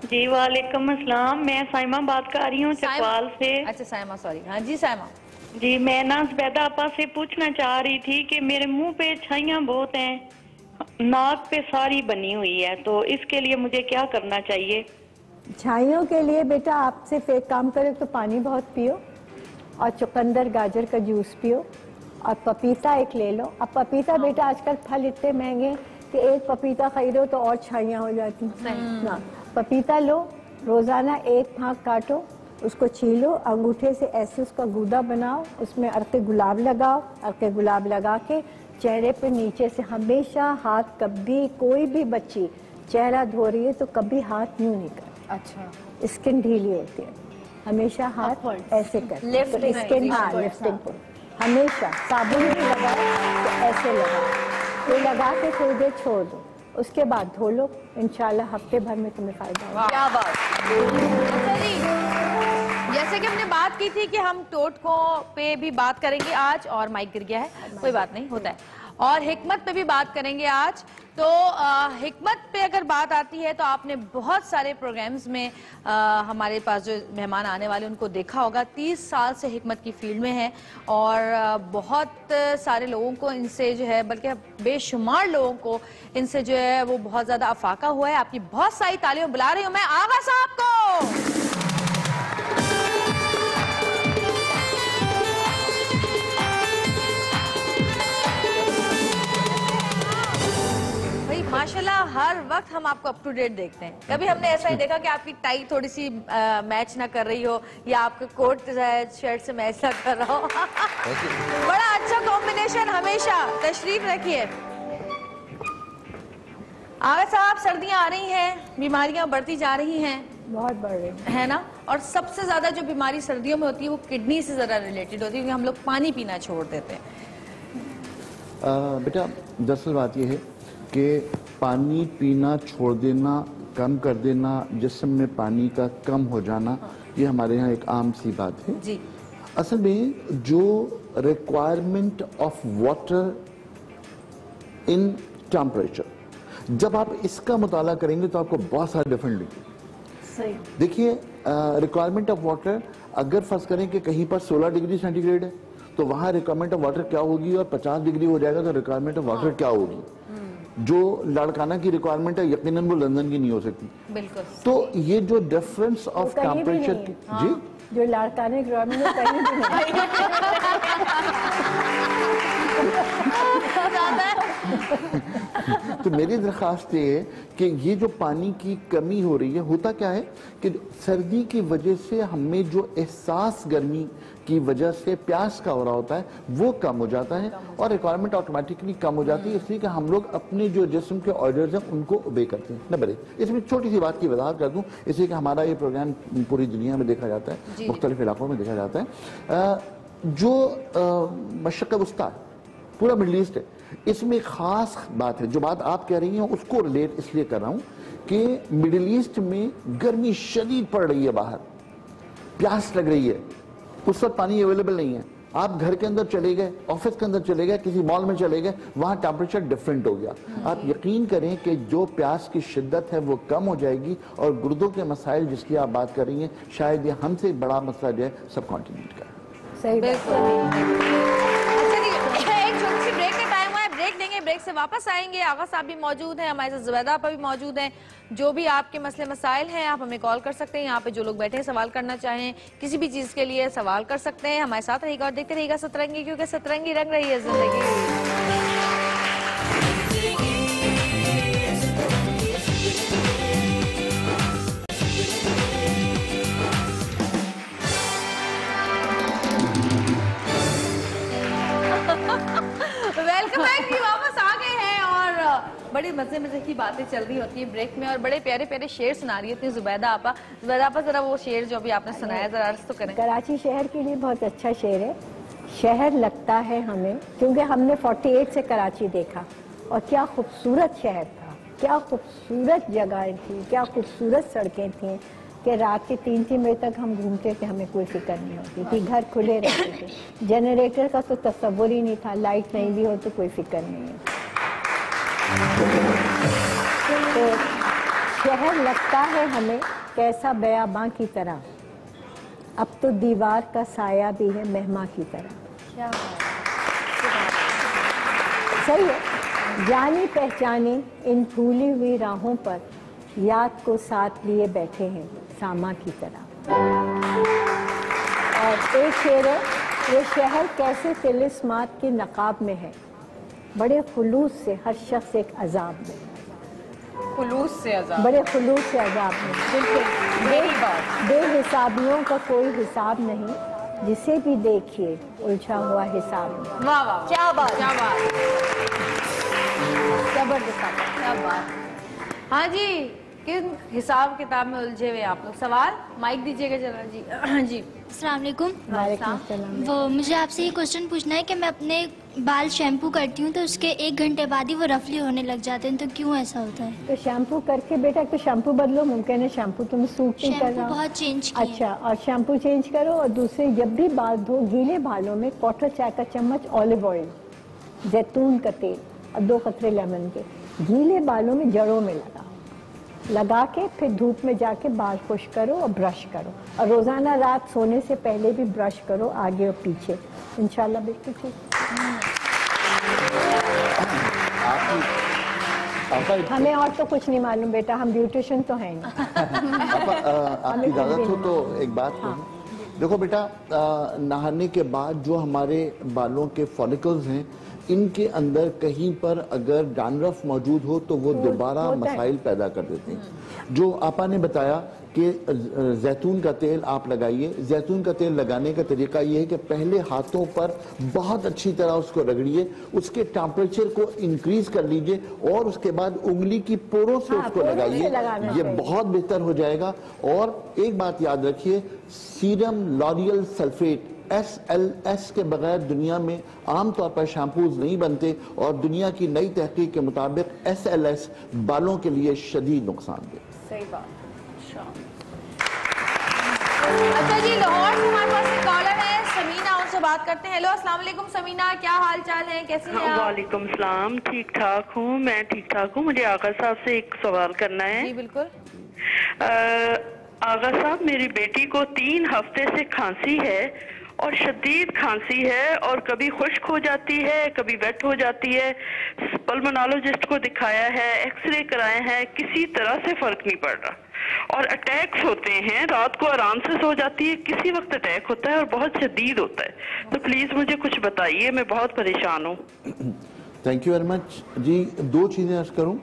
जी वालेकुम अस्सलाम, मैं साइमा बात कर रही हूँ चकवाल से। अच्छा साइमा, सॉरी। हाँ जी साइमा जी, मैं ना ज़ुबैदा आपा से पूछना चाह रही थी कि मेरे मुंह पे छाइयाँ बहुत हैं, नाक पे सारी बनी हुई है, तो इसके लिए मुझे क्या करना चाहिए? छाइयों के लिए बेटा आप सिर्फ एक काम करो, तो पानी बहुत पियो और चुकंदर गाजर का जूस पियो और पपीता एक ले लो। अब पपीता बेटा आजकल फल इतने महंगे कि एक पपीता खरीदो तो और छाइयाँ हो जाती ना। पपीता लो, रोजाना 1 फांक काटो, उसको छीलो, अंगूठे से ऐसे उसका गूदा बनाओ, उसमें अर्के गुलाब लगाओ, अर्के गुलाब लगा के चेहरे पे नीचे से हमेशा हाथ, कभी कोई भी बच्ची चेहरा धो रही है तो कभी हाथ यूं नहीं कर। अच्छा, स्किन ढीली होती है, हमेशा हाथ ऐसे कर, तो स्किन लिफ्टिंग को हमेशा साबुन भी लगाओ तो ऐसे लगाओ, तो लगा के थोड़ी देर छोड़ दो, उसके बाद धो लो, इंशाल्लाह हफ्ते भर में तुम्हें फायदा होगा। क्या बात। अच्छा जी, जैसे कि हमने बात की थी कि हम टोटकों पे भी बात करेंगे आज, और माइक गिर गया है, कोई बात नहीं, होता है, और हिकमत पे भी बात करेंगे आज। तो हिकमत पे अगर बात आती है तो आपने बहुत सारे प्रोग्राम्स में हमारे पास जो मेहमान आने वाले उनको देखा होगा। 30 साल से हिकमत की फील्ड में है और बहुत सारे लोगों को इनसे जो है, बल्कि बेशुमार लोगों को इनसे जो है वो बहुत ज़्यादा अफाका हुआ है। आपकी बहुत सारी तालियों बुला रही हूँ मैं आगा साहब को। माशाल्लाह हर वक्त हम आपको अप टू डेट देखते हैं, कभी हमने ऐसा ही देखा कि आपकी टाई थोड़ी सी मैच ना कर रही हो या आपका कोट शर्ट से मैच ना कर रहा हो। बड़ा अच्छा कॉम्बिनेशन, हमेशा तशरीफ रखिए। आगा साहब, सर्दियां आ रही हैं, बीमारियां बढ़ती जा रही हैं, बहुत बढ़ रही है ना, और सबसे ज्यादा जो बीमारी सर्दियों में होती है वो किडनी से ज्यादा रिलेटेड होती है, क्योंकि हम लोग पानी पीना छोड़ देते हैं। बेटा दरअसल बात यह है कि पानी पीना छोड़ देना, कम कर देना, जिस्म में पानी का कम हो जाना, ये हमारे यहाँ एक आम सी बात है जी। असल में जो requirement of water in temperature, जब आप इसका मुताला करेंगे तो आपको बहुत सारे डिफरेंट लिखेंगे। देखिए रिक्वायरमेंट ऑफ वाटर, अगर फर्ज करें कि कहीं पर 16 डिग्री सेंटीग्रेड है तो वहां रिक्वायरमेंट ऑफ वाटर क्या होगी, और 50 डिग्री हो जाएगा तो रिक्वायरमेंट ऑफ वाटर क्या होगी। जो लाड़काना की रिक्वायरमेंट है यकीनन वो लंदन की नहीं हो सकती। बिल्कुल। तो ये जो डिफरेंस ऑफ टेम्परेचर जी, जो लाड़काने की रिक्वायरमेंट है कहीं भी नहीं। तो मेरी दरख्वास्त ये है कि ये जो पानी की कमी हो रही है, होता क्या है कि सर्दी की वजह से हमें जो एहसास गर्मी की वजह से प्यास का हो रहा होता है वो कम हो जाता है और रिक्वायरमेंट ऑटोमेटिकली कम हो जाती है, इसलिए कि हम लोग अपने जो जिस्म के ऑर्डर्स हैं उनको ओबे करते हैं। नंबर एक, इसमें छोटी सी बात की वजाहत कर दूं, इसलिए कि हमारा ये प्रोग्राम पूरी दुनिया में देखा जाता है, मुख्तलिफ इलाकों में देखा जाता है। जो मशक्क़त वस्ता पूरा मिडल ईस्ट है, इसमें खास बात है, जो बात आप कह रही हैं उसको रिलेट इसलिए कर रहा हूं कि मिडिल ईस्ट में गर्मी शदीद पड़ रही है, बाहर प्यास लग रही है, उस वक्त पानी अवेलेबल नहीं है। आप घर के अंदर चले गए, ऑफिस के अंदर चले गए, किसी मॉल में चले गए, वहां टेम्परेचर डिफरेंट हो गया। आप यकीन करें कि जो प्यास की शिद्दत है वो कम हो जाएगी और गुर्दों के मसाइल जिसकी आप बात कर रही हैं, शायद ये हमसे बड़ा मसला जो है सब कॉन्टिनेंट का। सही एक छोटी सी ब्रेक का टाइम हुआ है, ब्रेक लेंगे, ब्रेक से वापस आएंगे। आगा साहब भी मौजूद हैं, हमारे साथ जुबैदा आपा भी मौजूद हैं। जो भी आपके मसले मसाइल हैं आप हमें कॉल कर सकते हैं। यहाँ पे जो लोग बैठे हैं सवाल करना चाहें किसी भी चीज के लिए सवाल कर सकते हैं। हमारे साथ रहिएगा और देखते रहिएगा सतरंगी, क्योंकि सतरंगी रंग रही है जिंदगी। वेलकम बैक, वापस आ गए हैं और बड़ी मजे मजे की बातें चल रही होती है ब्रेक में और बड़े प्यारे प्यारे शेर सुना रही होती है जुबैदा आपा। जुबैदा आपा जरा वो शेर जो अभी आपने सुनाया जरा अर्ज तो करें। कराची शहर के लिए बहुत अच्छा शेर है। शहर लगता है हमें, क्योंकि हमने 48 से कराची देखा और क्या खूबसूरत शहर था, क्या खूबसूरत जगहें थी, क्या खूबसूरत सड़कें थी कि रात के 3-3 बजे तक हम घूमते थे, हमें कोई फिक्र नहीं होती थी, घर खुले रहते थे, जनरेटर का तो तस्वुर ही नहीं था, लाइट नहीं भी हो तो कोई फिक्र नहीं है। तो शहर लगता है हमें कैसा बयाबां की तरह, अब तो दीवार का साया भी है मेहमा की तरह। सही है, जानी पहचानी इन भूली हुई राहों पर याद को साथ लिए बैठे हैं सामा की तरह। और एक शेर है, ये शहर कैसे तिलिस्मात के नकाब में है, बड़े खुलूस से हर शख्स एक अजाब में, खुलूस से अजाब, बड़े खुलूस से अजाब में। बेहिसाबियों का कोई हिसाब नहीं, जिसे भी देखिए उलझा हुआ हिसाब में। वाह वाह, क्या बात, क्या बात, जबरदस्त, क्या बात। हाँ जी, किन हिसाब किताब में उलझे हुए आप लोग? सवाल माइक दीजिएगा जरा जी। जी अस्सलाम वालेकुम। वालेकुम। वो मुझे आपसे ये क्वेश्चन पूछना है कि मैं अपने बाल शैम्पू करती हूँ तो उसके 1 घंटे बाद ही वो रफली होने लग जाते हैं, तो क्यों ऐसा होता है? तो शैम्पू करके बेटा तो शैम्पू बदलो, मुमकिन है शैम्पू तुम्हें सूट नहीं कर रहा। बहुत चेंज किया। अच्छा, और शैम्पू चेंज करो और दूसरे जब भी बाल धो गीले बालों में 1/4 चाय का चम्मच ऑलिव ऑयल, जैतून का तेल और 2 कतरे लेमन के गीले बालों में जड़ों में लगा के फिर धूप में जाके बाल खुश करो और ब्रश करो, और रोजाना रात सोने से पहले भी ब्रश करो आगे और पीछे, इंशाल्लाह बिल्कुल ठीक। हमें और तो कुछ नहीं मालूम बेटा, हम ब्यूटिशियन तो हैं नहीं। आपकी इजाजत हो तो एक बात कहूं। देखो बेटा, नहाने के बाद जो हमारे बालों के फॉलिकल्स हैं, इनके अंदर कहीं पर अगर डैंड्रफ मौजूद हो तो वो दोबारा मसाइल पैदा कर देते हैं। जो आपा ने बताया कि जैतून का तेल आप लगाइए, जैतून का तेल लगाने का तरीका ये है कि पहले हाथों पर बहुत अच्छी तरह उसको रगड़िए, उसके टेम्परेचर को इंक्रीज कर लीजिए और उसके बाद उंगली की पोरों से उसको लगाइए, ये बहुत बेहतर हो जाएगा। और एक बात याद रखिए, सीरम लॉरियल सल्फेट SLS के बगैर दुनिया में आमतौर पर शैम्पूज नहीं बनते और दुनिया की नई तहकीक के मुताबिक SLS बालों के लिए शदीद नुकसानदेह। सही बात। अच्छा जी, लाहौर से हमारे पास एक कॉलर है समीना, उनसे बात करते हैं। हेलो, अस्सलाम वालेकुम समीना, क्या हाल चाल है, कैसी हैं आप? वालेकुम सलाम, ठीक ठाक हूँ, मैं ठीक ठाक हूँ। मुझे आगा साहब से एक सवाल करना है। जी बिल्कुल। आगा साहब, मेरी बेटी को 3 हफ्ते से खांसी है और शदीद खांसी है और कभी खुश्क हो जाती है, कभी वेट हो जाती है। पल्मोनोलॉजिस्ट को दिखाया है, एक्सरे कराए हैं, किसी तरह से फर्क नहीं पड़ रहा। और अटैक्स होते हैं, रात को आराम से सो जाती है, किसी वक्त अटैक होता है और बहुत शदीद होता है। तो प्लीज मुझे कुछ बताइए, मैं बहुत परेशान हूँ। थैंक यू वेरी मच जी। दो चीजें अर्ज करूं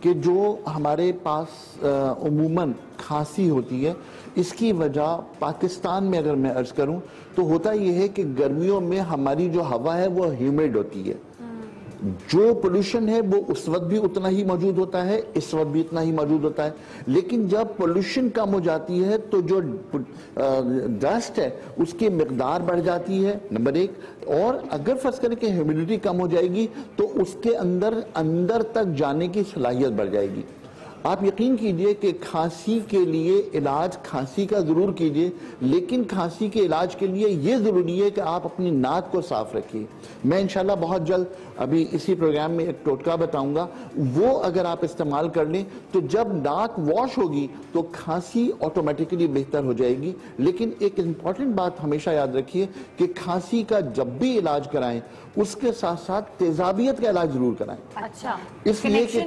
कि जो हमारे पास उमूमन खांसी होती है, इसकी वजह पाकिस्तान में अगर मैं अर्ज करूं तो होता यह है कि गर्मियों में हमारी जो हवा है वो ह्यूमिड होती है। जो पोल्यूशन है वो उस वक्त भी उतना ही मौजूद होता है, इस वक्त भी इतना ही मौजूद होता है। लेकिन जब पोल्यूशन कम हो जाती है तो जो डस्ट है उसकी मिकदार बढ़ जाती है, नंबर एक। और अगर फर्ज करें कि ह्यूमिडिटी कम हो जाएगी तो उसके अंदर तक जाने की सलाहियत बढ़ जाएगी। आप यकीन कीजिए कि खांसी के लिए इलाज खांसी का जरूर कीजिए, लेकिन खांसी के इलाज के लिए यह जरूरी है कि आप अपनी नाक को साफ रखिए। मैं इंशाल्लाह बहुत जल्द अभी इसी प्रोग्राम में एक टोटका बताऊंगा, वो अगर आप इस्तेमाल कर लें तो जब नाक वॉश होगी तो खांसी ऑटोमेटिकली बेहतर हो जाएगी। लेकिन एक इंपॉर्टेंट बात हमेशा याद रखिए कि खांसी का जब भी इलाज कराएं उसके साथ साथ तेजाबियत का इलाज जरूर कराएं। अच्छा, इसलिए कि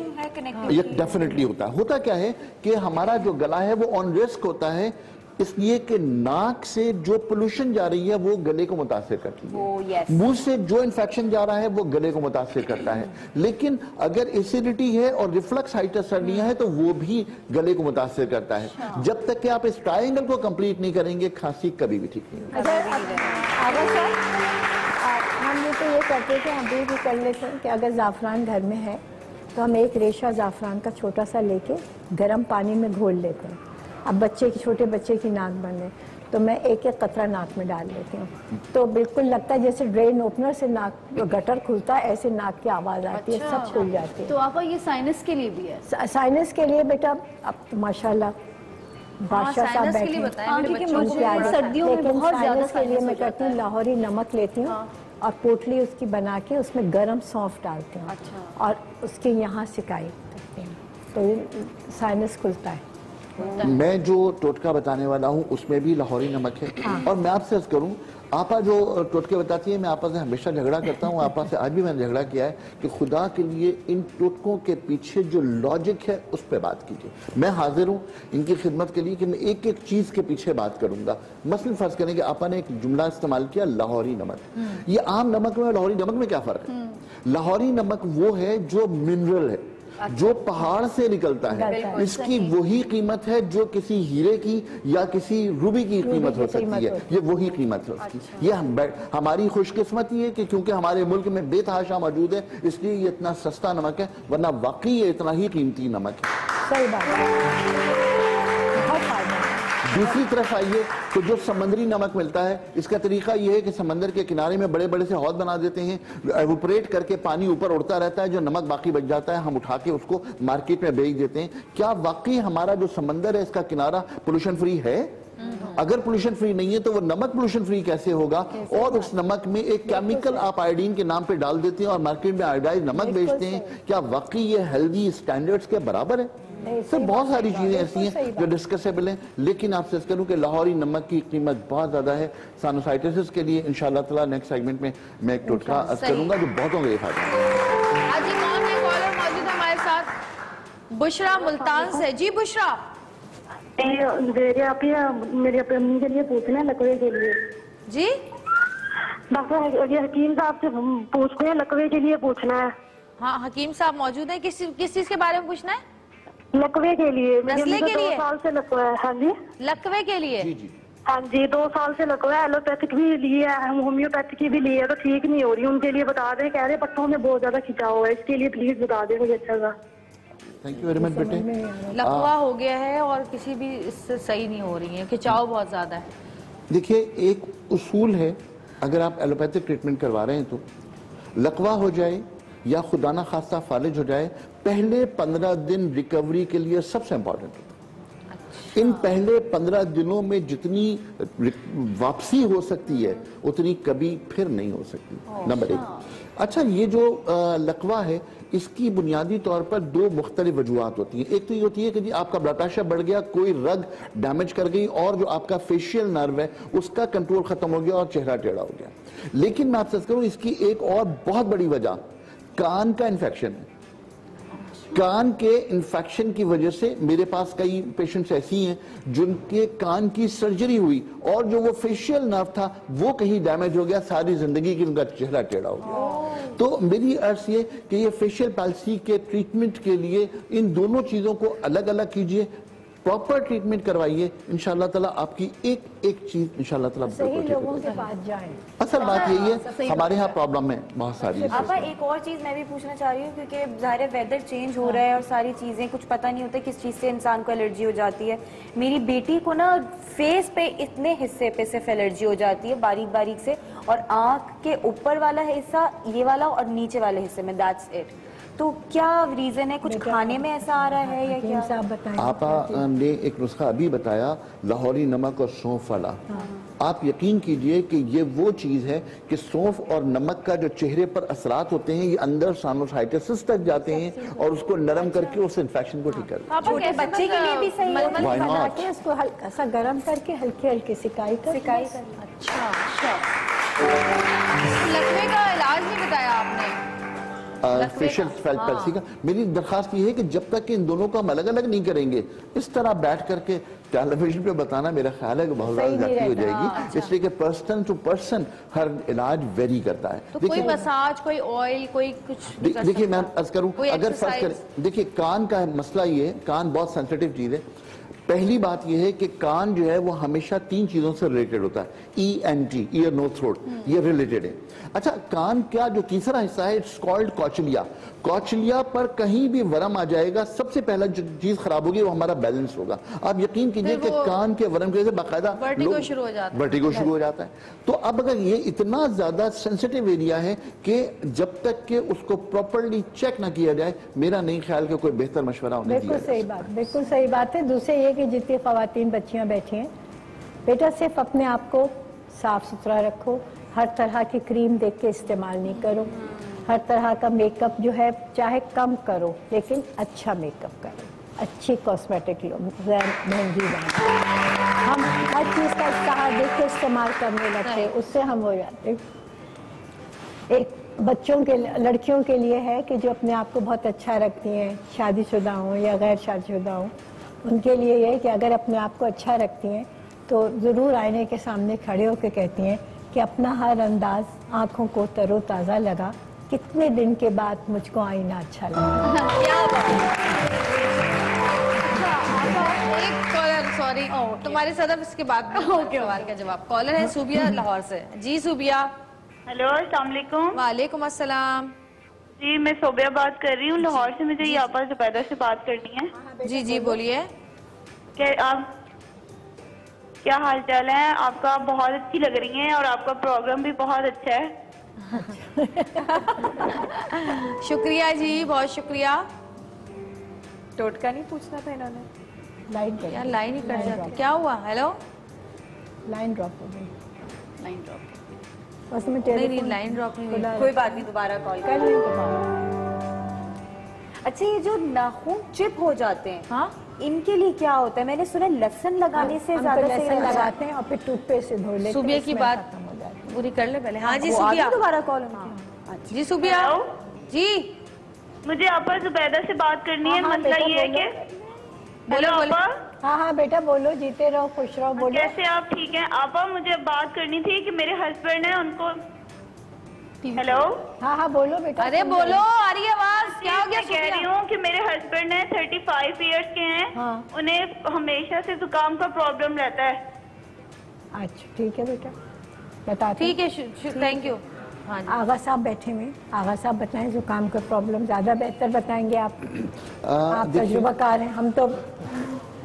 ये डेफिनेटली होता है। होता क्या है कि हमारा जो गला है वो ऑन रिस्क होता है, इसलिए कि नाक से जो पोल्यूशन जा रही है वो गले को मुतासिर करती है, मुंह से जो इन्फेक्शन जा रहा है वो गले को मुतासिर करता है। लेकिन अगर एसिडिटी है और रिफ्लक्स हाइपरटोनिया है तो वो भी गले को मुतासिर करता है। जब तक कि आप इस ट्रायंगल को कंप्लीट नहीं करेंगे खांसी कभी भी ठीक नहीं होगी। हम ये तो ये करते थे, अभी भी कर लेते हैं कि अगर ज़ाफ़रान घर में है तो हम एक रेशा ज़ाफ़रान का छोटा सा लेके गर्म पानी में घोल लेते हैं। अब छोटे बच्चे की नाक बंद है तो मैं एक एक कतरा नाक में डाल लेती हूँ, तो बिल्कुल लगता है जैसे ड्रेन ओपनर से नाक गटर खुलता है, ऐसे नाक की आवाज़ आती है, सब खुल जाती है। तो आप ये साइनस के लिए भी है? साइनस के लिए बेटा अब माशाल्लाह बादशाह साहब बैठे, सर्दियों में बहुत ज्यादा के लिए मैं करती हूँ लाहौरी नमक लेती हूँ और पोटली उसकी बना के उसमें गरम सौंफ डालती हूँ और उसके यहाँ सिकाई करती हूँ, तो साइनस खुलता है। मैं जो टोटका बताने वाला हूँ उसमें भी लाहौरी नमक है। और मैं आपसे अर्ज करूँ, आपा जो टोटके बताती है, मैं आपा से हमेशा झगड़ा करता हूँ, आपा से आज भी मैंने झगड़ा किया है कि खुदा के लिए इन टोटकों के पीछे जो लॉजिक है उस पर बात कीजिए। मैं हाजिर हूँ इनकी खिदमत के लिए कि मैं एक एक चीज के पीछे बात करूंगा। मसलन फर्ज करें कि आपा ने एक जुमला इस्तेमाल किया लाहौरी नमक। ये आम नमक में और लाहौरी नमक में क्या फर्क है? लाहौरी नमक वो है जो मिनरल है, जो पहाड़ से निकलता है, इसकी वही कीमत है जो किसी हीरे की या किसी रूबी की कीमत हो सकती है, ये वही कीमत है उसकी। ये हमारी खुशकिस्मती है कि क्योंकि हमारे मुल्क में बेतहाशा मौजूद है, इसलिए ये इतना सस्ता नमक है, वरना वाकई ये इतना ही कीमती नमक है। सही बात है। दूसरी तरफ आइए तो जो समुद्री नमक मिलता है, इसका तरीका यह है कि समंदर के किनारे में बड़े बड़े से हौद बना देते हैं, एवोपरेट करके पानी ऊपर उड़ता रहता है, जो नमक बाकी बच जाता है हम उठा के उसको मार्केट में बेच देते हैं। क्या वाकई हमारा जो समंदर है इसका किनारा पोल्यूशन फ्री है? अगर पोल्यूशन फ्री नहीं है तो वो नमक पोल्यूशन फ्री कैसे होगा? और उस नमक में एक केमिकल आप आयोडीन के नाम पे डाल देते हैं और मार्केट में आयोडाइज नमक बेचते हैं। क्या वाकई ये हेल्दी स्टैंडर्ड्स के बराबर है? सर बहुत सारी चीजें ऐसी हैं जो डिस्कसेबल हैं, लेकिन आपसे करूं कि लाहौरी नमक की कीमत बहुत ज्यादा है। साइनोसाइटिस के लिए इंशाल्लाह ताला नेक्स्ट सेगमेंट में मैं एक टोटका अर्ज करूंगा जो बहुतों के फायदा है। आज कौन है कॉलर मौजूद है हमारे साथ? बुशरा मुल्तान से। जी बुशरा। मेरी अम्मी के लिए पूछना है, लकवे के लिए। जी डॉक्टर हकीम साहब से पूछते हैं, लकवे के लिए पूछना है। हाँ हकीम साहब मौजूद है। किस चीज के बारे में पूछना है? लकवे के लिए। नस्ले के लिए? 2 साल से लकवा है। हाँ जी। लकवे के लिए? जी जी। हाँ जी 2 साल से लकवा है, एलोपैथिक भी लिए है, होम्योपैथिक की भी लिए है, तो ठीक नहीं हो रही। उनके लिए बता दें, कह रहे पट्टों में बहुत ज्यादा खिंचाव है, इसके लिए प्लीज बता दें मुझे। अच्छा सा थैंक यू वेरी मच बेटे। लकवा हो गया है और किसी भी इससे सही नहीं हो रही है, खिंचाव बहुत ज्यादा है। देखिए एक उसूल है, अगर आप एलोपैथिक ट्रीटमेंट करवा रहे हैं तो लकवा हो जाए या खुदा ना खास्ता फालिज हो जाए, पहले 15 दिन रिकवरी के लिए सबसे इंपॉर्टेंट होता है। इन पहले 15 दिनों में जितनी वापसी हो सकती है उतनी कभी फिर नहीं हो सकती, नंबर 1। अच्छा ये जो लकवा है इसकी बुनियादी तौर पर दो मुख्तलिफ वजूहत होती हैं। एक तो ये होती है कि जी आपका ब्लड प्रेशर बढ़ गया, कोई रग डैमेज कर गई और जो आपका फेशियल नर्व है उसका कंट्रोल खत्म हो गया और चेहरा टेढ़ा हो गया। लेकिन मैं आपसे करूं इसकी एक और बहुत बड़ी वजह कान का इन्फेक्शन है। कान के इन्फेक्शन की वजह से मेरे पास कई पेशेंट्स ऐसी हैं जिनके कान की सर्जरी हुई और जो वो फेशियल नर्व था वो कहीं डैमेज हो गया, सारी जिंदगी की उनका चेहरा टेढ़ा हो गया। तो मेरी अर्ज ये कि ये फेशियल पैल्सी के ट्रीटमेंट के लिए इन दोनों चीजों को अलग अलग कीजिए, प्रॉपर ट्रीटमेंट करवाइए, इंशाल्लाह ताला आपकी एक एक चीज इंशाल्लाह ताला सही लोगों के पास जाएं। असल बात यही है, हमारे यहाँ प्रॉब्लम है बहुत सारी। आपा एक और चीज मैं भी पूछना चाह रही हूँ, क्योंकि ज़ाहिर है वेदर चेंज हो रहा है और सारी चीजें कुछ पता नहीं होता किस चीज से इंसान को एलर्जी हो जाती है। मेरी बेटी को ना फेस पे इतने हिस्से पे सिर्फ एलर्जी हो जाती है बारीक बारीक से, और आंख के ऊपर वाला हिस्सा ये वाला और नीचे वाले हिस्से में, दैट्स इट। तो क्या रीजन है, कुछ खाने में ऐसा आ रहा है या क्या? आप बताएं। आपा ने एक नुस्खा अभी बताया लाहौरी नमक और सौंफ वाला। आप यकीन कीजिए कि ये वो चीज है कि सौंफ और नमक का जो चेहरे पर असरात होते हैं ये अंदर साइनोसाइटिस तक जाते हैं और उसको नरम करके उस इन्फेक्शन को ठीक करते हैं। छोटे बच्चे के लिए भी सही है। बना के उसको हल्का सा गर्म करके हल्की हल्की सिकाई कर। अच्छा अच्छा, लकवे का इलाज नहीं बताया आपने? फेशियल पैल्सी का मेरी दरखास्त ये है कि जब तक कि इन दोनों को हम अलग अलग नहीं करेंगे, इस तरह बैठ करके टेलीविजन पे बताना मेरा ख्याल है कि बहुत ज्यादा जाती हो जाएगी। इसलिए कि पर्सन टू पर्सन हर इलाज वेरी करता है। तो कोई मसाज, कोई ऑयल, कोई कुछ देखिए मैं अर्ज करूं, अगर फर्ज करें, देखिए कान का मसला ये है, कान बहुत सेंसिटिव चीज है। पहली बात यह है कि कान जो है वो हमेशा तीन चीजों से रिलेटेड होता है, ENT, ईयर नोज थ्रोट, ये रिलेटेड है। अच्छा, कान का जो तीसरा हिस्सा है इट्स कॉल्ड कॉचलिया। कॉचलिया पर कहीं भी वरम आ जाएगा, सबसे पहला जो चीज खराब होगी वो हमारा बैलेंस होगा। आप यकीन कीजिए कि कान के वरम की वजह से बाकायदा वर्टिगो शुरू हो जाता है। तो अब अगर ये इतना ज्यादा सेंसिटिव एरिया है कि जब तक के उसको प्रॉपरली चेक ना किया जाए, मेरा नहीं ख्याल कि कोई बेहतर मशवरा होने बिल्कुल सही बात, बिल्कुल सही बात है। दूसरे ये कि जितनी खवातीन बच्चियां बैठी हैं, बेटा सिर्फ अपने आप को साफ सुथरा रखो, हर तरह की क्रीम देख के इस्तेमाल नहीं करो, हर तरह का मेकअप जो है चाहे कम करो लेकिन अच्छा मेकअप करो, अच्छी कॉस्मेटिक लो, महंगी ना। हम हर चीज़ का इस्तेमाल देख के इस्तेमाल करने लगते, उससे हम हो जाते। एक बच्चों के, लड़कियों के लिए है कि जो अपने आप को बहुत अच्छा रखती हैं, शादीशुदा हों या गैर शादीशुदा हों, उनके लिए ये है कि अगर अपने आप को अच्छा रखती हैं तो ज़रूर आईने के सामने खड़े होकर कहती हैं कि अपना हर अंदाज आँखों को तरोताज़ा लगा, कितने दिन के बाद मुझको आईना अच्छा लगा। एक कॉलर, सॉरी तुम्हारे साथ अब इसके बाद सवाल का जवाब। कॉलर है सूबिया लाहौर से। जी सूबिया। हेलो, अस्सलाम वालेकुम। वालेकुम अस्सलाम। जी मैं सोबिया बात कर रही हूँ लाहौर से। मुझे ये आपा जुबैदा से बात करनी है। जी जी बोलिए। क्या हाल चाल है आपका? बहुत अच्छी लग रही हैं और आपका प्रोग्राम भी बहुत अच्छा है। शुक्रिया जी, बहुत शुक्रिया। टोटका नहीं पूछना था इन्होंने? यार लाइन ही कट जाती, क्या हुआ? हेलो, लाइन ड्रॉप हो गई। लाइन ड्रॉप नहीं, लाइन ड्रॉप नहीं हुई। कोई बात नहीं, दोबारा कॉल कर लें। अच्छा, ये जो नाखून चिप हो जाते हैं, हाँ, इनके लिए क्या होता है? मैंने सुना लहसुन लगाने से ज्यादा लहसुन लगाते हैं और फिर टूथपेस्ट से धो लेते हैं। सुबिया की बात पूरी कर ले पहले। हाँ जी सुबिया, दोबारा कॉल। जी सुबिया जी, मुझे आपा जुबैदा से बात करनी है। मसला ये है कि बोलो बोलो। हाँ हाँ बेटा बोलो, जीते रहो, खुश रहो, बोलो। कैसे आप? ठीक है आपा, मुझे बात करनी थी कि मेरे हस्बैंड है, उनको। हेलो, हाँ हाँ बोलो बेटा। अरे बोलो, आ रही है आवाज। क्या हो गया? कह रही हूँ कि मेरे हस्बैंड है, 35 इयर्स के हैं। हाँ। उन्हें हमेशा से जुकाम का प्रॉब्लम रहता है। अच्छा ठीक है बेटा, बताते। ठीक है, थैंक यू। हाँ, आगा साहब बैठे हुए, आगा साहब बताएं जुकाम का प्रॉब्लम ज्यादा बेहतर बताएंगे आप तजुर्बाकार हैं, हम तो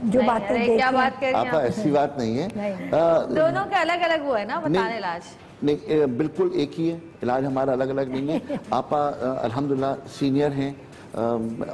जो बातें देखते क्या बात कर रही हैं आप? ऐसी बात नहीं है, दोनों का अलग अलग वो है ना बताने इलाज। नहीं, बिल्कुल एक ही है इलाज, हमारा अलग अलग नहीं है। आपा अल्हम्दुलिल्लाह सीनियर हैं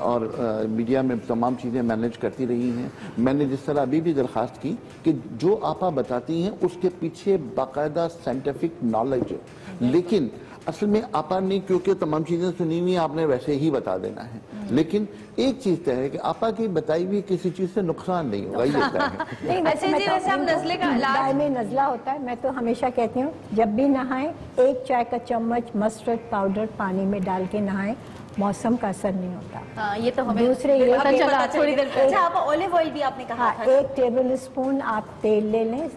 और मीडिया में तमाम चीज़ें मैनेज करती रही हैं। मैंने जिस तरह अभी भी दरख्वास्त की कि जो आपा बताती हैं उसके पीछे बाकायदा साइंटिफिक नॉलेज है, लेकिन असल में आपा ने क्योंकि तमाम चीजें सुनी हुई आपने वैसे ही बता देना है, लेकिन एक चीज तय है कि आपा की बताई हुई किसी चीज से नुकसान नहीं होगा, ये तय है। नहीं, वैसे हम नजले का इलाज में नजला होता है, मैं तो हमेशा कहती हूँ जब भी नहाएं 1 चाय का चम्मच मस्टर्ड पाउडर पानी में डाल के नहाएं, मौसम का असर नहीं होता। ये तो हमें दूसरे ये पता चला थोड़ी देर पहले। अच्छा, आप ऑलिव ऑयल भी आपने कहा था। 1 टेबल स्पून आप तेल ले लें,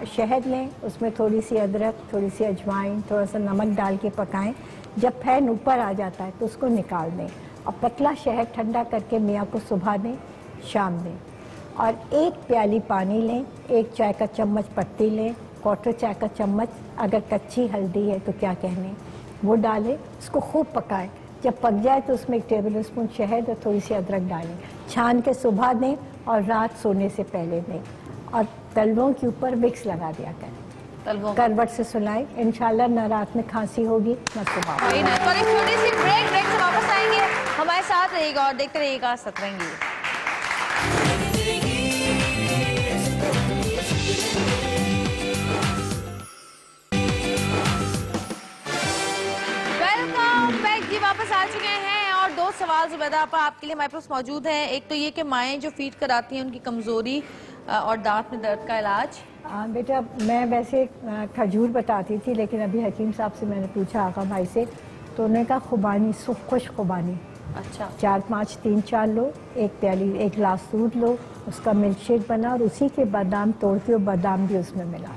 शहद लें, उसमें थोड़ी सी अदरक, थोड़ी सी अजवाइन, थोड़ा सा नमक डाल के पकाएं। जब फैन ऊपर आ जाता है तो उसको निकाल दें और पतला शहद ठंडा करके मियाँ को सुबह दें, शाम दें। और 1 प्याली पानी लें, 1 चाय का चम्मच पत्ती लें, 1/4 चाय का चम्मच अगर कच्ची हल्दी है तो क्या कहने वो डालें, उसको खूब पकाएं। जब पक जाए तो उसमें 1 टेबल स्पून शहद और थोड़ी सी अदरक डालें, छान के सुबह दें और रात सोने से पहले दें। और तलवों के ऊपर विक्स लगा दिया करें, करवट से सुलाएं, इंशाल्लाह न रात में खांसी होगी न सुबह। तो एक छोटी सी ब्रेक से वापस आएंगे, हमारे साथ रहिएगा और देखते रहिएगा सतरंगी। वापस आ चुके हैं और 2 सवाल जुबैदा आपके लिए हमारे पास मौजूद हैं। एक तो ये कि माएँ जो फीड कराती हैं उनकी कमजोरी और दांत में दर्द का इलाज। बेटा मैं वैसे खजूर बताती थी, लेकिन अभी हकीम साहब से मैंने पूछा आका भाई से, तो उन्होंने कहा खुबानी, खुश खुबानी। अच्छा, 4-5 3-4 लो, 1 प्याली 1 गिलास दूध लो, उसका मिल्क शेक बना और उसी के बादाम तोड़ के बादाम भी उसमें मिला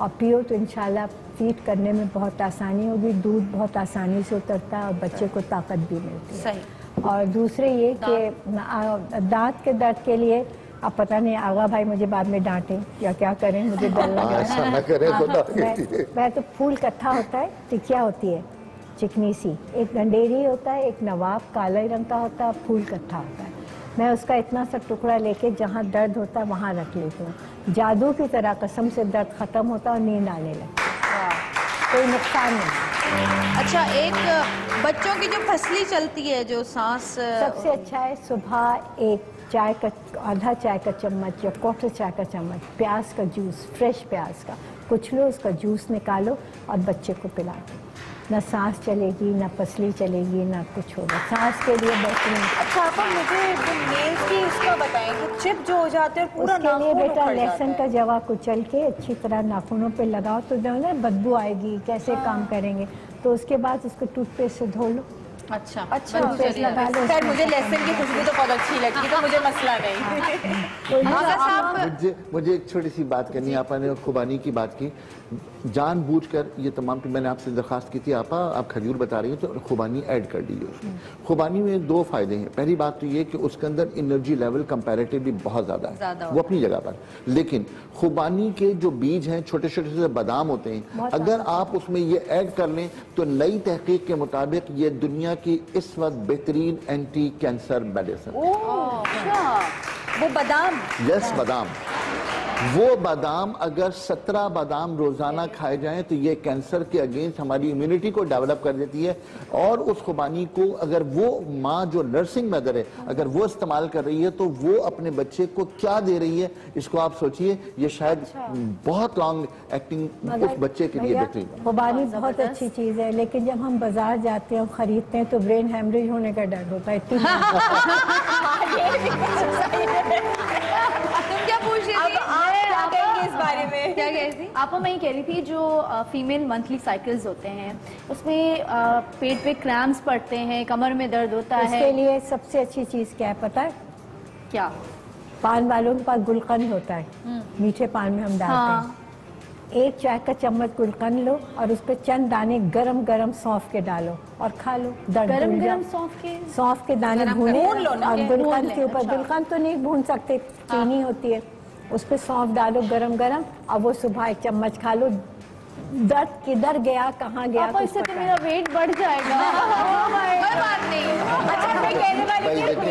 और पियो तो इंशाल्लाह फीड करने में बहुत आसानी होगी, दूध बहुत आसानी से उतरता है और बच्चे को ताकत भी मिलती है। सही। और दूसरे ये कि दांत के दर्द के लिए अब पता नहीं आगा भाई मुझे बाद में डांटें या क्या करें, मुझे डर लग रहा है। मैं तो फूल कत्था होता है, टिकिया होती है चिकनी सी, एक गंडेरी होता है, एक नवाब काले रंग का होता है, फूल कत्था होता है। मैं उसका इतना सा टुकड़ा लेके जहाँ दर्द होता है वहाँ रख लेती हूँ, जादू की तरह कसम से दर्द खत्म होता है और नींद आने लगती है, कोई नुकसान नहीं। अच्छा, एक बच्चों की जो फसली चलती है जो सांस, सबसे अच्छा है सुबह 1 चाय का आधा चाय का चम्मच या 1/4 चाय का चम्मच प्याज का जूस, फ्रेश प्याज का कुछ लो, उसका जूस निकालो और बच्चे को पिला दो। ना सांस चलेगी, ना पसली चलेगी, ना कुछ होगा, सांस के लिए बेहतरीन। अच्छा आप मुझे नेल्स की इसका बताएं कि चिप जो हो जाते हैं पूरा उसके लिए बेटा लहसुन का जवा कुचल के अच्छी तरह नाखूनों पे लगाओ तो जो है ना बदबू आएगी, कैसे काम करेंगे, तो उसके बाद उसको टूथपेस्ट से धो लो। अच्छा, टूथपेस्ट लगा लो। खैर मुझे लहसुन की खुशबू तो बहुत अच्छी लगती, तो मुझे मसला नहीं। मुझे एक छोटी सी बात करनी है। आपने खुबानी की बात की, जानबूझकर ये तमाम, मैंने आपसे दरखास्त की थी आपा आप खजूर बता रही हैं तो खुबानी ऐड कर दीजिए उसमें। खुबानी में 2 फायदे हैं। पहली बात तो ये कि उसके अंदर एनर्जी लेवल कंपैरेटिवली बहुत ज्यादा है, वो अपनी जगह पर, लेकिन खुबानी के जो बीज हैं छोटे छोटे से बादाम होते हैं, अगर आप उसमें ये ऐड कर लें तो नई तहकीक के मुताबिक ये दुनिया की इस वक्त बेहतरीन एंटी कैंसर मेडिसिन। वो बादाम, यस बादाम, वो बादाम अगर 17 बादाम रोजाना खाए जाएं तो ये कैंसर के अगेंस्ट हमारी इम्यूनिटी को डेवलप कर देती है। और उस खुबानी को अगर वो माँ जो नर्सिंग मदर है अगर वो इस्तेमाल कर रही है तो वो अपने बच्चे को क्या दे रही है, इसको आप सोचिए। ये शायद बहुत लॉन्ग एक्टिंग उस बच्चे के लिए बेहतरीन। खुबानी बहुत अच्छी चीज है, लेकिन जब हम बाजार जाते हैं खरीदते हैं तो ब्रेन हेमरेज होने का डर होता है। क्या पूछ रही थी? क्या कहेंगे इस बारे में? क्या कह रही थी? आपको मैं ये कह रही थी जो फीमेल मंथली साइकिल्स होते हैं उसमें पेट पे क्रैम्प्स पड़ते हैं, कमर में दर्द होता है, उसके लिए सबसे अच्छी चीज क्या है पता है? क्या? पान वालों के पास गुलकंद होता है, मीठे पान में हम डालते हैं। 1 चाय का चम्मच गुलकंद लो और उस पर चंद दाने गरम गरम सौंफ के डालो और खा लो। गरम गरम सौंफ के दाने भून लो और गुलकंद के ऊपर, गुलकंद तो नहीं भून सकते, चीनी होती है, उस पर सौंफ डालो गरम गरम और वो सुबह 1 चम्मच खा लो। दर्द किधर गया कहाँ गया तो इससे तो मेरा वेट बढ़ जाएगा। कोई बात नहीं। अच्छा मैं कहने वाली थी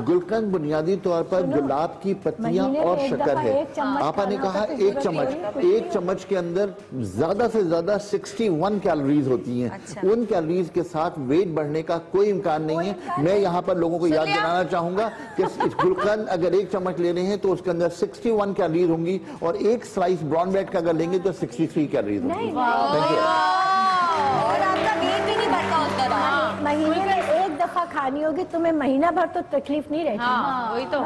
गुलकंद बुनियादी तौर पर गुलाब की पत्तियां और शक्कर है। आपा ने कहा 1 चम्मच, 1 चम्मच के अंदर ज्यादा से ज्यादा 61 कैलोरीज होती हैं। उन कैलोरीज के साथ वेट बढ़ने का कोई इम्कान नहीं है। मैं यहाँ पर लोगों को याद दिलाना चाहूंगा कि गुलकंद अगर 1 चम्मच ले रहे हैं तो उसके अंदर 61 कैलोरीज होंगी और 1 स्लाइस ब्राउन ब्रेड का अगर लेंगे तो 63 कैलोरीज होंगी। Thank you. और आपका वेट भी नहीं बढ़ता उस दौरान। महीने में एक दफा खानी होगी, तुम्हें महीना भर तो तकलीफ नहीं रहती। हाँ, वही तो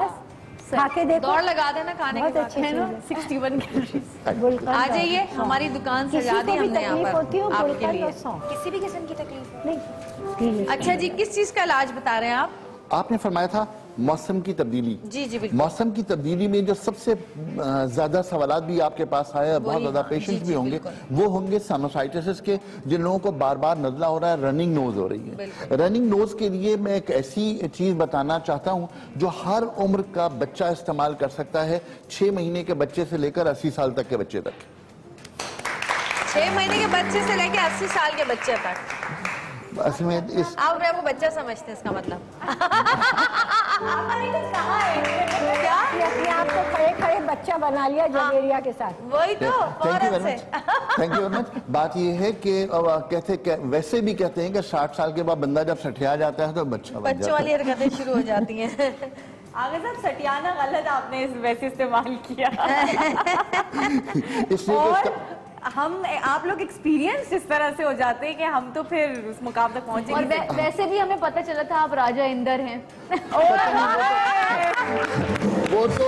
खा के देखो, दौड़ लगा देना खाने के बहुत बाद। अच्छी चीज है। 61 कैलोरीज। गुलकंद आ जाइए, हमारी दुकान किसी सजा को दी भी हमने यहाँ तकलीफ होती हो, पर आपके गुलकंद लिए। और सौंफ। किसी भी किस्म की तकलीफ है नहीं, अच्छा जी, किस चीज का इलाज बता रहे हैं आप? आपने फरमाया था मौसम की तब्दीली। जी जी बिल्कुल। मौसम की तब्दीली में जो सबसे ज्यादा सवालात भी आपके पास आए और बहुत ज्यादा पेशेंट्स भी होंगे, वो होंगे साइनोसाइटिस के, जिन लोगों को बार बार नज़ला हो रहा है, रनिंग नोज हो रही है। रनिंग नोज के लिए मैं एक ऐसी चीज बताना चाहता हूँ जो हर उम्र का बच्चा इस्तेमाल कर सकता है, 6 महीने के बच्चे से लेकर 80 साल तक के बच्चे तक। 6 महीने के बच्चे से लेकर 80 साल के बच्चे तक। असल में इस आप अपने आपको बच्चा समझते हैं, इसका मतलब क्या अपने आप को खड़े खड़े बच्चा बना लिया जवेरिया के साथ। वही तो thank you very much, thank you very much. बात ये है कि वैसे भी कहते हैं कि 60 साल के बाद बंदा जब सठिया जाता है तो बच्चा बन बच्चों जाता वाली हरकतें शुरू हो जाती हैं। आगे साहब सटियाना गलत आपने इस वैसे इस्तेमाल किया। है। इसलिए और कि हम आप लोग एक्सपीरियंस इस तरह से हो जाते हैं कि हम तो फिर उस मुकाम तक पहुंचे और नहीं। वैसे भी हमें पता चला था आप राजा इंदर हैं। वो तो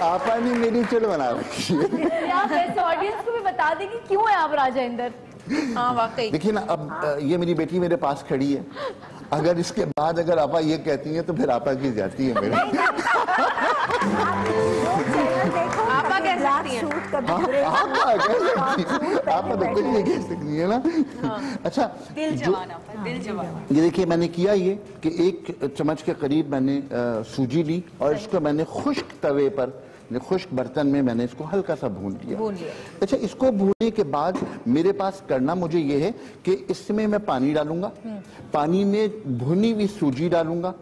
आपा ने मेरी चिड़ बना रखी है। आप वैसे ऑडियंस को भी बता दें कि क्यों है आप राजा इंदर। हाँ वाकई। देखिए ना, अब ये मेरी बेटी मेरे पास खड़ी है, अगर इसके बाद अगर आपा ये कहती हैं तो फिर आपा की जाती है मेरी। आपा कह सकती हैं। आपा तो कुछ नहीं कह सकती है ना। अच्छा, दिल जवान आपका, दिल जवान। ये देखिए मैंने किया ये कि 1 चम्मच के करीब मैंने सूजी ली और इसको मैंने खुश्क तवे पर, खुश्क बर्तन में मैंने इसको हल्का सा भून लिया। अच्छा, इसको भूनने के बाद मेरे पास करना मुझे ये है कि इसमें मैं पानी डालूंगा, पानी में भुनी हुई सूजी डालूंगा,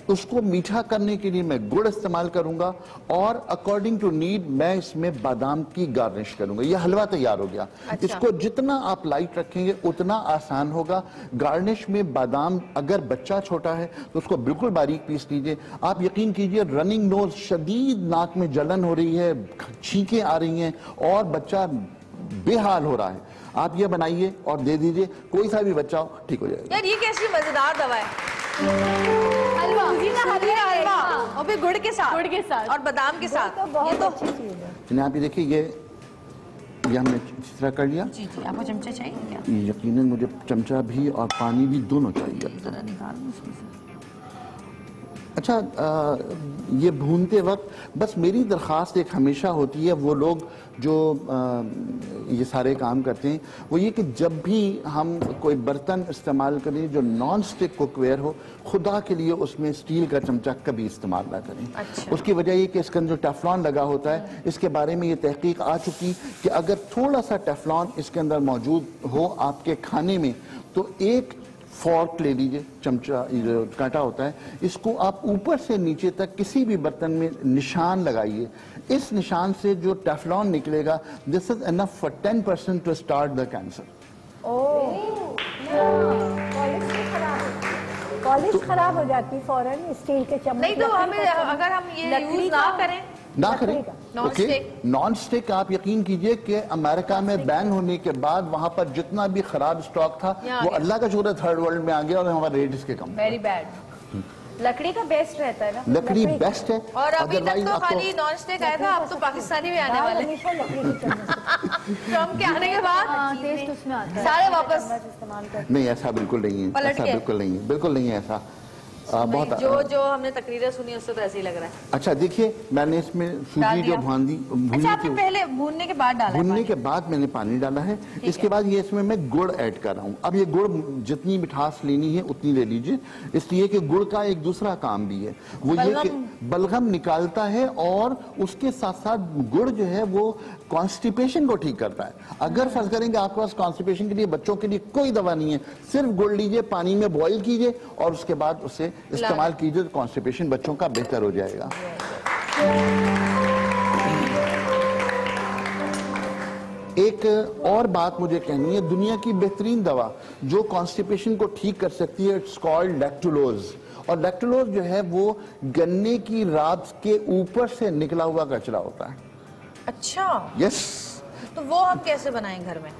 उसको मीठा करने के लिए मैं गुड़ इस्तेमाल करूंगा और अकॉर्डिंग टू नीड मैं इसमें बादाम की गार्निश करूंगा। यह हलवा तैयार हो गया। अच्छा। इसको जितना आप लाइट रखेंगे उतना आसान होगा। गार्निश में बादाम, अगर बच्चा छोटा है तो उसको बिल्कुल बारीक पीस लीजिए। आप यकीन कीजिए, रनिंग नोज, शदीद नाक में जलन हो रही है, छींकें आ रही हैं और बच्चा बेहाल हो रहा है, आप ये बनाइए और दे दीजिए, कोई सा भी बच्चा हो ठीक हो जाएगा। यार ये कैसी मजेदार दवा है। हलवा और फिर गुड़ के साथ और बादाम के साथ। तो बहुत अच्छी चीज है। आप ये देखिए, ये हमने इस तरह कर लिया। जी जी। आपको चमचा चाहिए क्या? यकीनन मुझे चमचा भी और पानी भी दोनों चाहिए। अच्छा, ये भूनते वक्त बस मेरी दरख्वास्त एक हमेशा होती है, वो लोग जो ये सारे काम करते हैं, वो ये कि जब भी हम कोई बर्तन इस्तेमाल करें जो नॉन स्टिक कुकवेयर हो, खुदा के लिए उसमें स्टील का चमचा कभी इस्तेमाल ना करें। अच्छा। उसकी वजह ये कि इसके अंदर जो टेफ्लॉन लगा होता है, इसके बारे में ये तहकीक आ चुकी कि अगर थोड़ा सा टेफ्लॉन इसके अंदर मौजूद हो आपके खाने में, तो एक फोर्क ले लीजिए, चमचा जो कांटा होता है, इसको आप ऊपर से नीचे तक किसी भी बर्तन में निशान लगाइए। इस निशान से जो टेफ्लॉन निकलेगा, this is enough for 10% to start the cancer. Polish खराब हो जाती फौरन स्टील के चम्मच। नहीं तो हमें, अगर हम ये यूज ना करें ओके, नॉन स्टिक आप यकीन कीजिए कि अमेरिका में बैन होने के बाद वहां पर जितना भी खराब स्टॉक था वो अल्लाह का शुक्र थर्ड वर्ल्ड में आ गया और हमारा रेट इसके कम। Very bad. लकड़ी का बेस्ट रहता है ना, लकड़ी बेस्ट है। और अभी तक तो खाली नॉन स्टिक आया था, अब तो पाकिस्तानी भी आने वाले हैं। ट्रम्प के आने के बाद टेस्ट उसमें आता है। सारे वापस इस्तेमाल कर। नहीं, ऐसा बिल्कुल नहीं है, ऐसा बिल्कुल नहीं है, बिल्कुल नहीं है ऐसा। बहुत जो हमने तकरीरें सुनी उससे तो ऐसे ही लग रहा है। अच्छा देखिए, मैंने इसमें सूजी जो अच्छा, आपने पहले भूनने के बाद डाला? भूनने के बाद मैंने पानी डाला है। इसके बाद ये इसमें मैं गुड़ ऐड कर रहा हूँ। अब ये गुड़ जितनी मिठास लेनी है उतनी ले लीजिए, इसलिए कि गुड़ का एक दूसरा काम भी है, वो ये कि बलगम निकालता है और उसके साथ साथ गुड़ जो है वो कॉन्स्टिपेशन को ठीक करता है। अगर फर्ज करेंगे आपके पास कॉन्स्टिपेशन के लिए, बच्चों के लिए कोई दवा नहीं है, सिर्फ गुड़ लीजिए, पानी में बॉईल कीजिए और उसके बाद उसे इस्तेमाल कीजिए, तो कॉन्स्टिपेशन बच्चों का बेहतर हो जाएगा। एक और बात मुझे कहनी है, दुनिया की बेहतरीन दवा जो कॉन्स्टिपेशन को ठीक कर सकती है, इट्स कॉल्ड लैक्टुलोज। और लैक्टुलोज जो है वो गन्ने की रात के ऊपर से निकला हुआ कचरा होता है। अच्छा। यस, तो वो आप कैसे बनाएं घर में?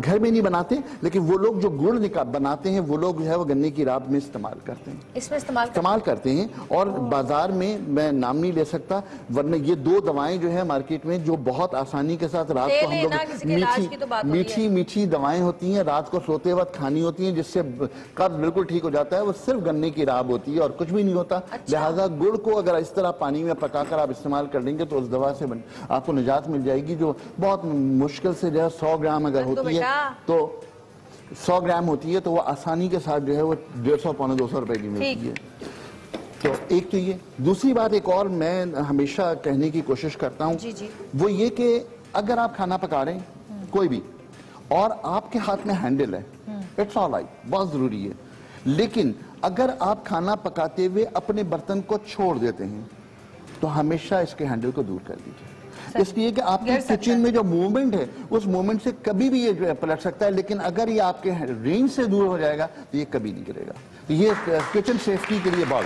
घर में नहीं बनाते, लेकिन वो लोग जो गुड़ बनाते हैं वो लोग जो है वो गन्ने की राब में इस्तेमाल करते हैं, इसमें इस्तेमाल करते हैं। और बाजार में मैं नाम नहीं ले सकता, वरना ये 2 दवाएं जो है मार्केट में जो बहुत आसानी के साथ रात को हम लोग मीठी दवाएं होती हैं, रात को सोते वक्त खानी होती हैं, जिससे कब्ज बिल्कुल ठीक हो जाता है। वो सिर्फ गन्ने की राब होती है और कुछ भी नहीं होता। लिहाजा गुड़ को अगर इस तरह पानी में पकाकर आप इस्तेमाल कर लेंगे तो उस दवा से आपको निजात मिल जाएगी, जो बहुत मुश्किल से जो है 100 ग्राम अगर होती है तो 100 ग्राम होती है तो वो आसानी के साथ जो है वो 150-200 रुपए की मिलती है। तो एक तो ये, दूसरी बात एक और मैं हमेशा कहने की कोशिश करता हूँ, वो ये कि अगर आप खाना पका रहे हैं कोई भी और आपके हाथ में हैंडल है, इट्स ऑल राइट, बहुत जरूरी है। लेकिन अगर आप खाना पकाते हुए अपने बर्तन को छोड़ देते हैं तो हमेशा इसके हैंडल को दूर कर दीजिए, इसलिए कि आपके किचन में जो मूवमेंट है उस मूवमेंट से कभी भी ये पलट सकता है। लेकिन अगर ये आपके रेंज से दूर हो जाएगा तो ये कभी नहीं गिरेगा। तो ये किचन सेफ्टी के लिए बहुत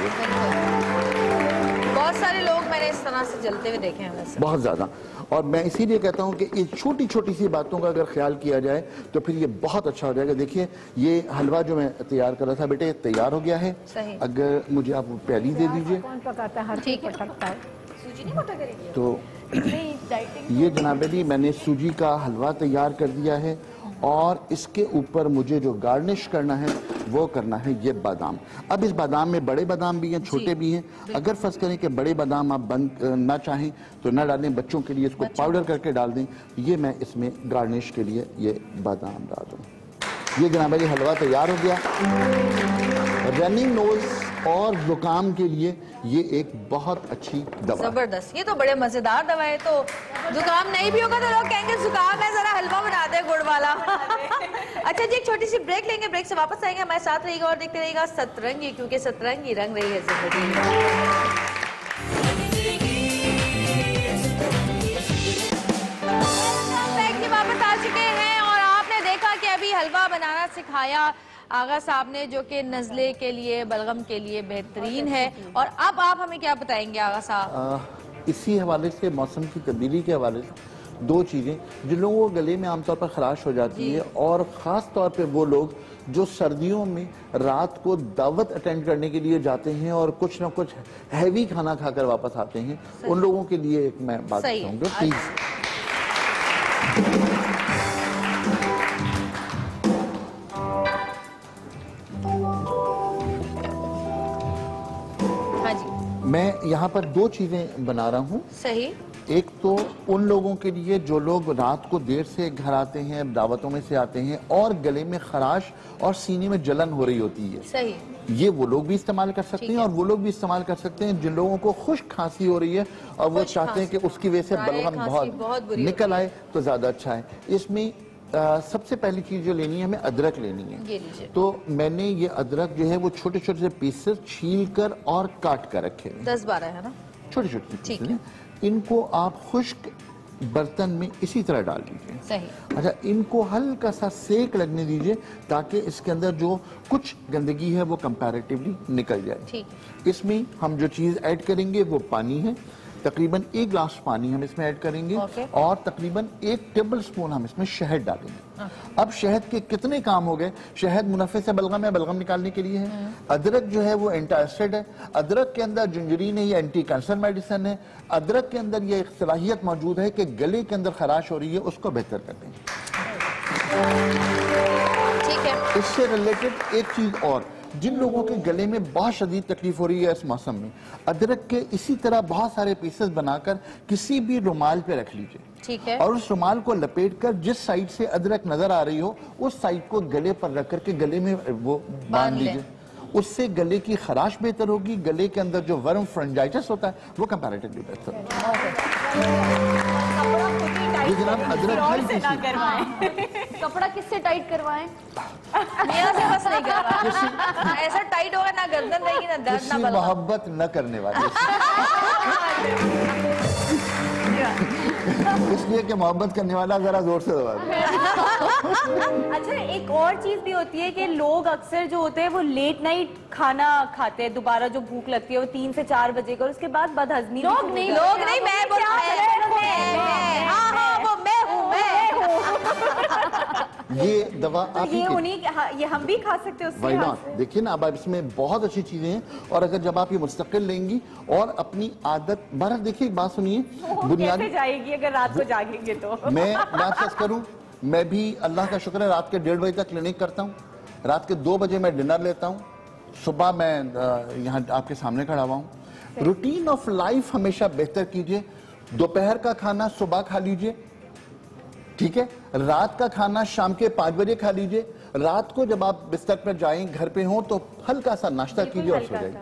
सारे लोग मैंने इस तरह से जलते हुए देखे हैं वैसे, बहुत ज्यादा। और मैं इसीलिए कहता हूँ कि इस छोटी छोटी सी बातों का अगर ख्याल किया जाए तो फिर ये बहुत अच्छा हो जाएगा। देखिए ये हलवा जो मैं तैयार कर रहा था बेटे तैयार हो गया है। अगर मुझे आप प्याली दे दीजिए। कौन पकाता है? ठीक है, सूजी नहीं मोटा करेगी तो ये जनाब अली मैंने सूजी का हलवा तैयार कर दिया है और इसके ऊपर मुझे जो गार्निश करना है वो करना है ये बादाम। अब इस बादाम में बड़े बादाम भी हैं, छोटे भी हैं। अगर फर्ज करें कि बड़े बादाम आप बंद ना चाहें तो ना डालें, बच्चों के लिए इसको पाउडर करके डाल दें। ये मैं इसमें गार्निश के लिए ये बादाम डाल दूँ। ये जनाब अली हलवा तैयार हो गया। रनिंग नोज और जुकाम के लिए ये एक बहुत अच्छी दवा, जबरदस्त। ये तो बड़े मजेदार दवा है। तो जुकाम नहीं भी होगा तो लोग कहेंगे जुकाम है, जरा हलवा बना दे गुड़ वाला। अच्छा जी, एक छोटी सी ब्रेक लेंगे, ब्रेक से वापस आएंगे। हमारे साथ रहिएगा और देखते रहिएगा सतरंगी, क्योंकि सतरंगी रंग रही है जिंदगी। वापस आ चुके हैं और आपने देखा कि अभी हलवा बनाना सिखाया आगा साहब ने, जो कि नज़ले के लिए, बलगम के लिए बेहतरीन है। और अब आप हमें क्या बताएंगे आगा साहब? इसी हवाले से, मौसम की तब्दीली के हवाले से 2 चीज़ें जिन लोगों को गले में आमतौर पर खराश हो जाती है, और ख़ास तौर पे वो लोग जो सर्दियों में रात को दावत अटेंड करने के लिए जाते हैं और कुछ ना कुछ हैवी खाना खाकर वापस आते हैं, उन लोगों के लिए एक मैं बात कहूँगा प्लीज़। मैं यहाँ पर 2 चीजें बना रहा हूँ। सही। एक तो उन लोगों के लिए जो लोग रात को देर से घर आते हैं, दावतों में से आते हैं और गले में खराश और सीने में जलन हो रही होती है। सही। ये वो लोग भी इस्तेमाल कर सकते हैं और वो लोग भी इस्तेमाल कर सकते हैं जिन लोगों को खुश्क खांसी हो रही है और वो चाहते हैं कि उसकी वजह से बलगम बहुत निकल आए तो ज्यादा अच्छा है। इसमें सबसे पहली चीज जो लेनी है, हमें अदरक लेनी है। तो मैंने ये अदरक जो है वो छोटे छोटे से पीसेस छील कर और काट कर रखे हैं, 10-12 है ना, छोटे छोटे पीसेस। इनको आप खुश्क बर्तन में इसी तरह डाल दीजिए। सही। अच्छा, इनको हल्का सा सेक लगने दीजिए ताकि इसके अंदर जो कुछ गंदगी है वो कंपैरेटिवली निकल जाए। ठीक। इसमें हम जो चीज ऐड करेंगे वो पानी है, तकरीबन 1 गिलास पानी हम इसमें ऐड करेंगे और तकरीबन 1 टेबल स्पून हम इसमें शहद डालेंगे। अब शहद के कितने काम हो गए? शहद मुनाफे से बलगम है, बलगम निकालने के लिए है। अदरक जो है वो एंटासिड है। अदरक के अंदर जिंजरीन है, ये एंटी कैंसर मेडिसिन है। अदरक के अंदर ये एक सलाहियत मौजूद है कि गले के अंदर खराश हो रही है उसको बेहतर कर देंगे। ठीक है। इससे रिलेटेड एक चीज और, जिन लोगों के गले में बहुत शदीद तकलीफ हो रही है इस मौसम में, अदरक के इसी तरह बहुत सारे पीसेस बनाकर किसी भी रुमाल पे रख लीजिए। ठीक है। और उस रुमाल को लपेटकर जिस साइड से अदरक नजर आ रही हो उस साइड को गले पर रख करके गले में वो बांध लीजिए। उससे गले की खराश बेहतर होगी, गले के अंदर जो वर्म फ्रेंजाइटिस होता है वो कंपैरेटिवली बेहतर होगा। जनाब अदरक कपड़ा किससे टाइट करवाएं? मियां से बस नहीं करवा, ऐसा टाइट होगा ना गर्दन रहेगी ना दर्द ना बलगम। मोहब्बत न करने वाले इसलिए कि मोहब्बत करने वाला जरा जोर से दबा दे। अच्छा, एक और चीज भी होती है कि लोग अक्सर जो होते हैं वो लेट नाइट खाना खाते हैं, दोबारा जो भूख लगती है वो 3 से 4 बजे का, उसके बाद बदहजमी। लोग नहीं मैं ये दवा आप ही ये हम भी खा सकते हैं Why not? देखिए ना, अब इसमें बहुत अच्छी चीजें हैं, और अगर जब आप ये मुस्तकिल लेंगी और अपनी आदत बार, देखिए एक बात सुनिए, बुनियादी जाएगी अगर रात को जागेंगे तो। मैं आपसे करूं, मैं भी अल्लाह का शुक्र है रात के 1:30 बजे तक क्लिनिक करता हूं, रात के 2 बजे मैं डिनर लेता हूं, सुबह मैं यहाँ आपके सामने खड़ा हुआ हूं। रूटीन ऑफ लाइफ हमेशा बेहतर कीजिए। दोपहर का खाना सुबह खा लीजिए, ठीक है, रात का खाना शाम के 5 बजे खा लीजिए, रात को जब आप बिस्तर पर जाएं, घर पे हो तो हल्का सा नाश्ता कीजिए और सो जाइए।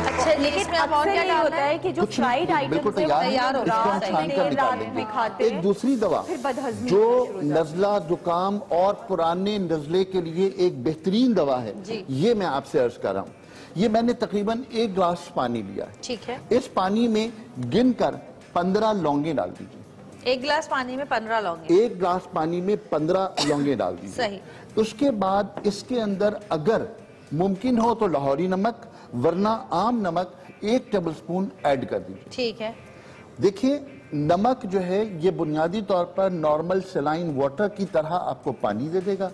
अच्छा, लेकिन इसमें अब और क्या डालना होता है कि जो फ्राइड आइटम्स तैयार हो एक दूसरी दवा जो नजला जुकाम और पुराने नजले के लिए एक बेहतरीन दवा है, ये मैं आपसे अर्ज कर रहा हूँ। ये मैंने तकरीबन 1 गिलास पानी लिया है, ठीक है। इस पानी में गिनकर 15 लौंगे डाल दीजिए। 1 गिलास पानी में 15 लौंगे। 1 गिलास पानी में 15 लौंगे डाल दीजिए। सही। उसके बाद इसके अंदर अगर मुमकिन हो तो लाहौरी नमक, वरना आम नमक 1 टेबल स्पून ऐड कर दीजिए। ठीक है। देखिए, नमक जो है ये बुनियादी तौर पर नॉर्मल सलाइन वाटर की तरह आपको पानी दे देगा,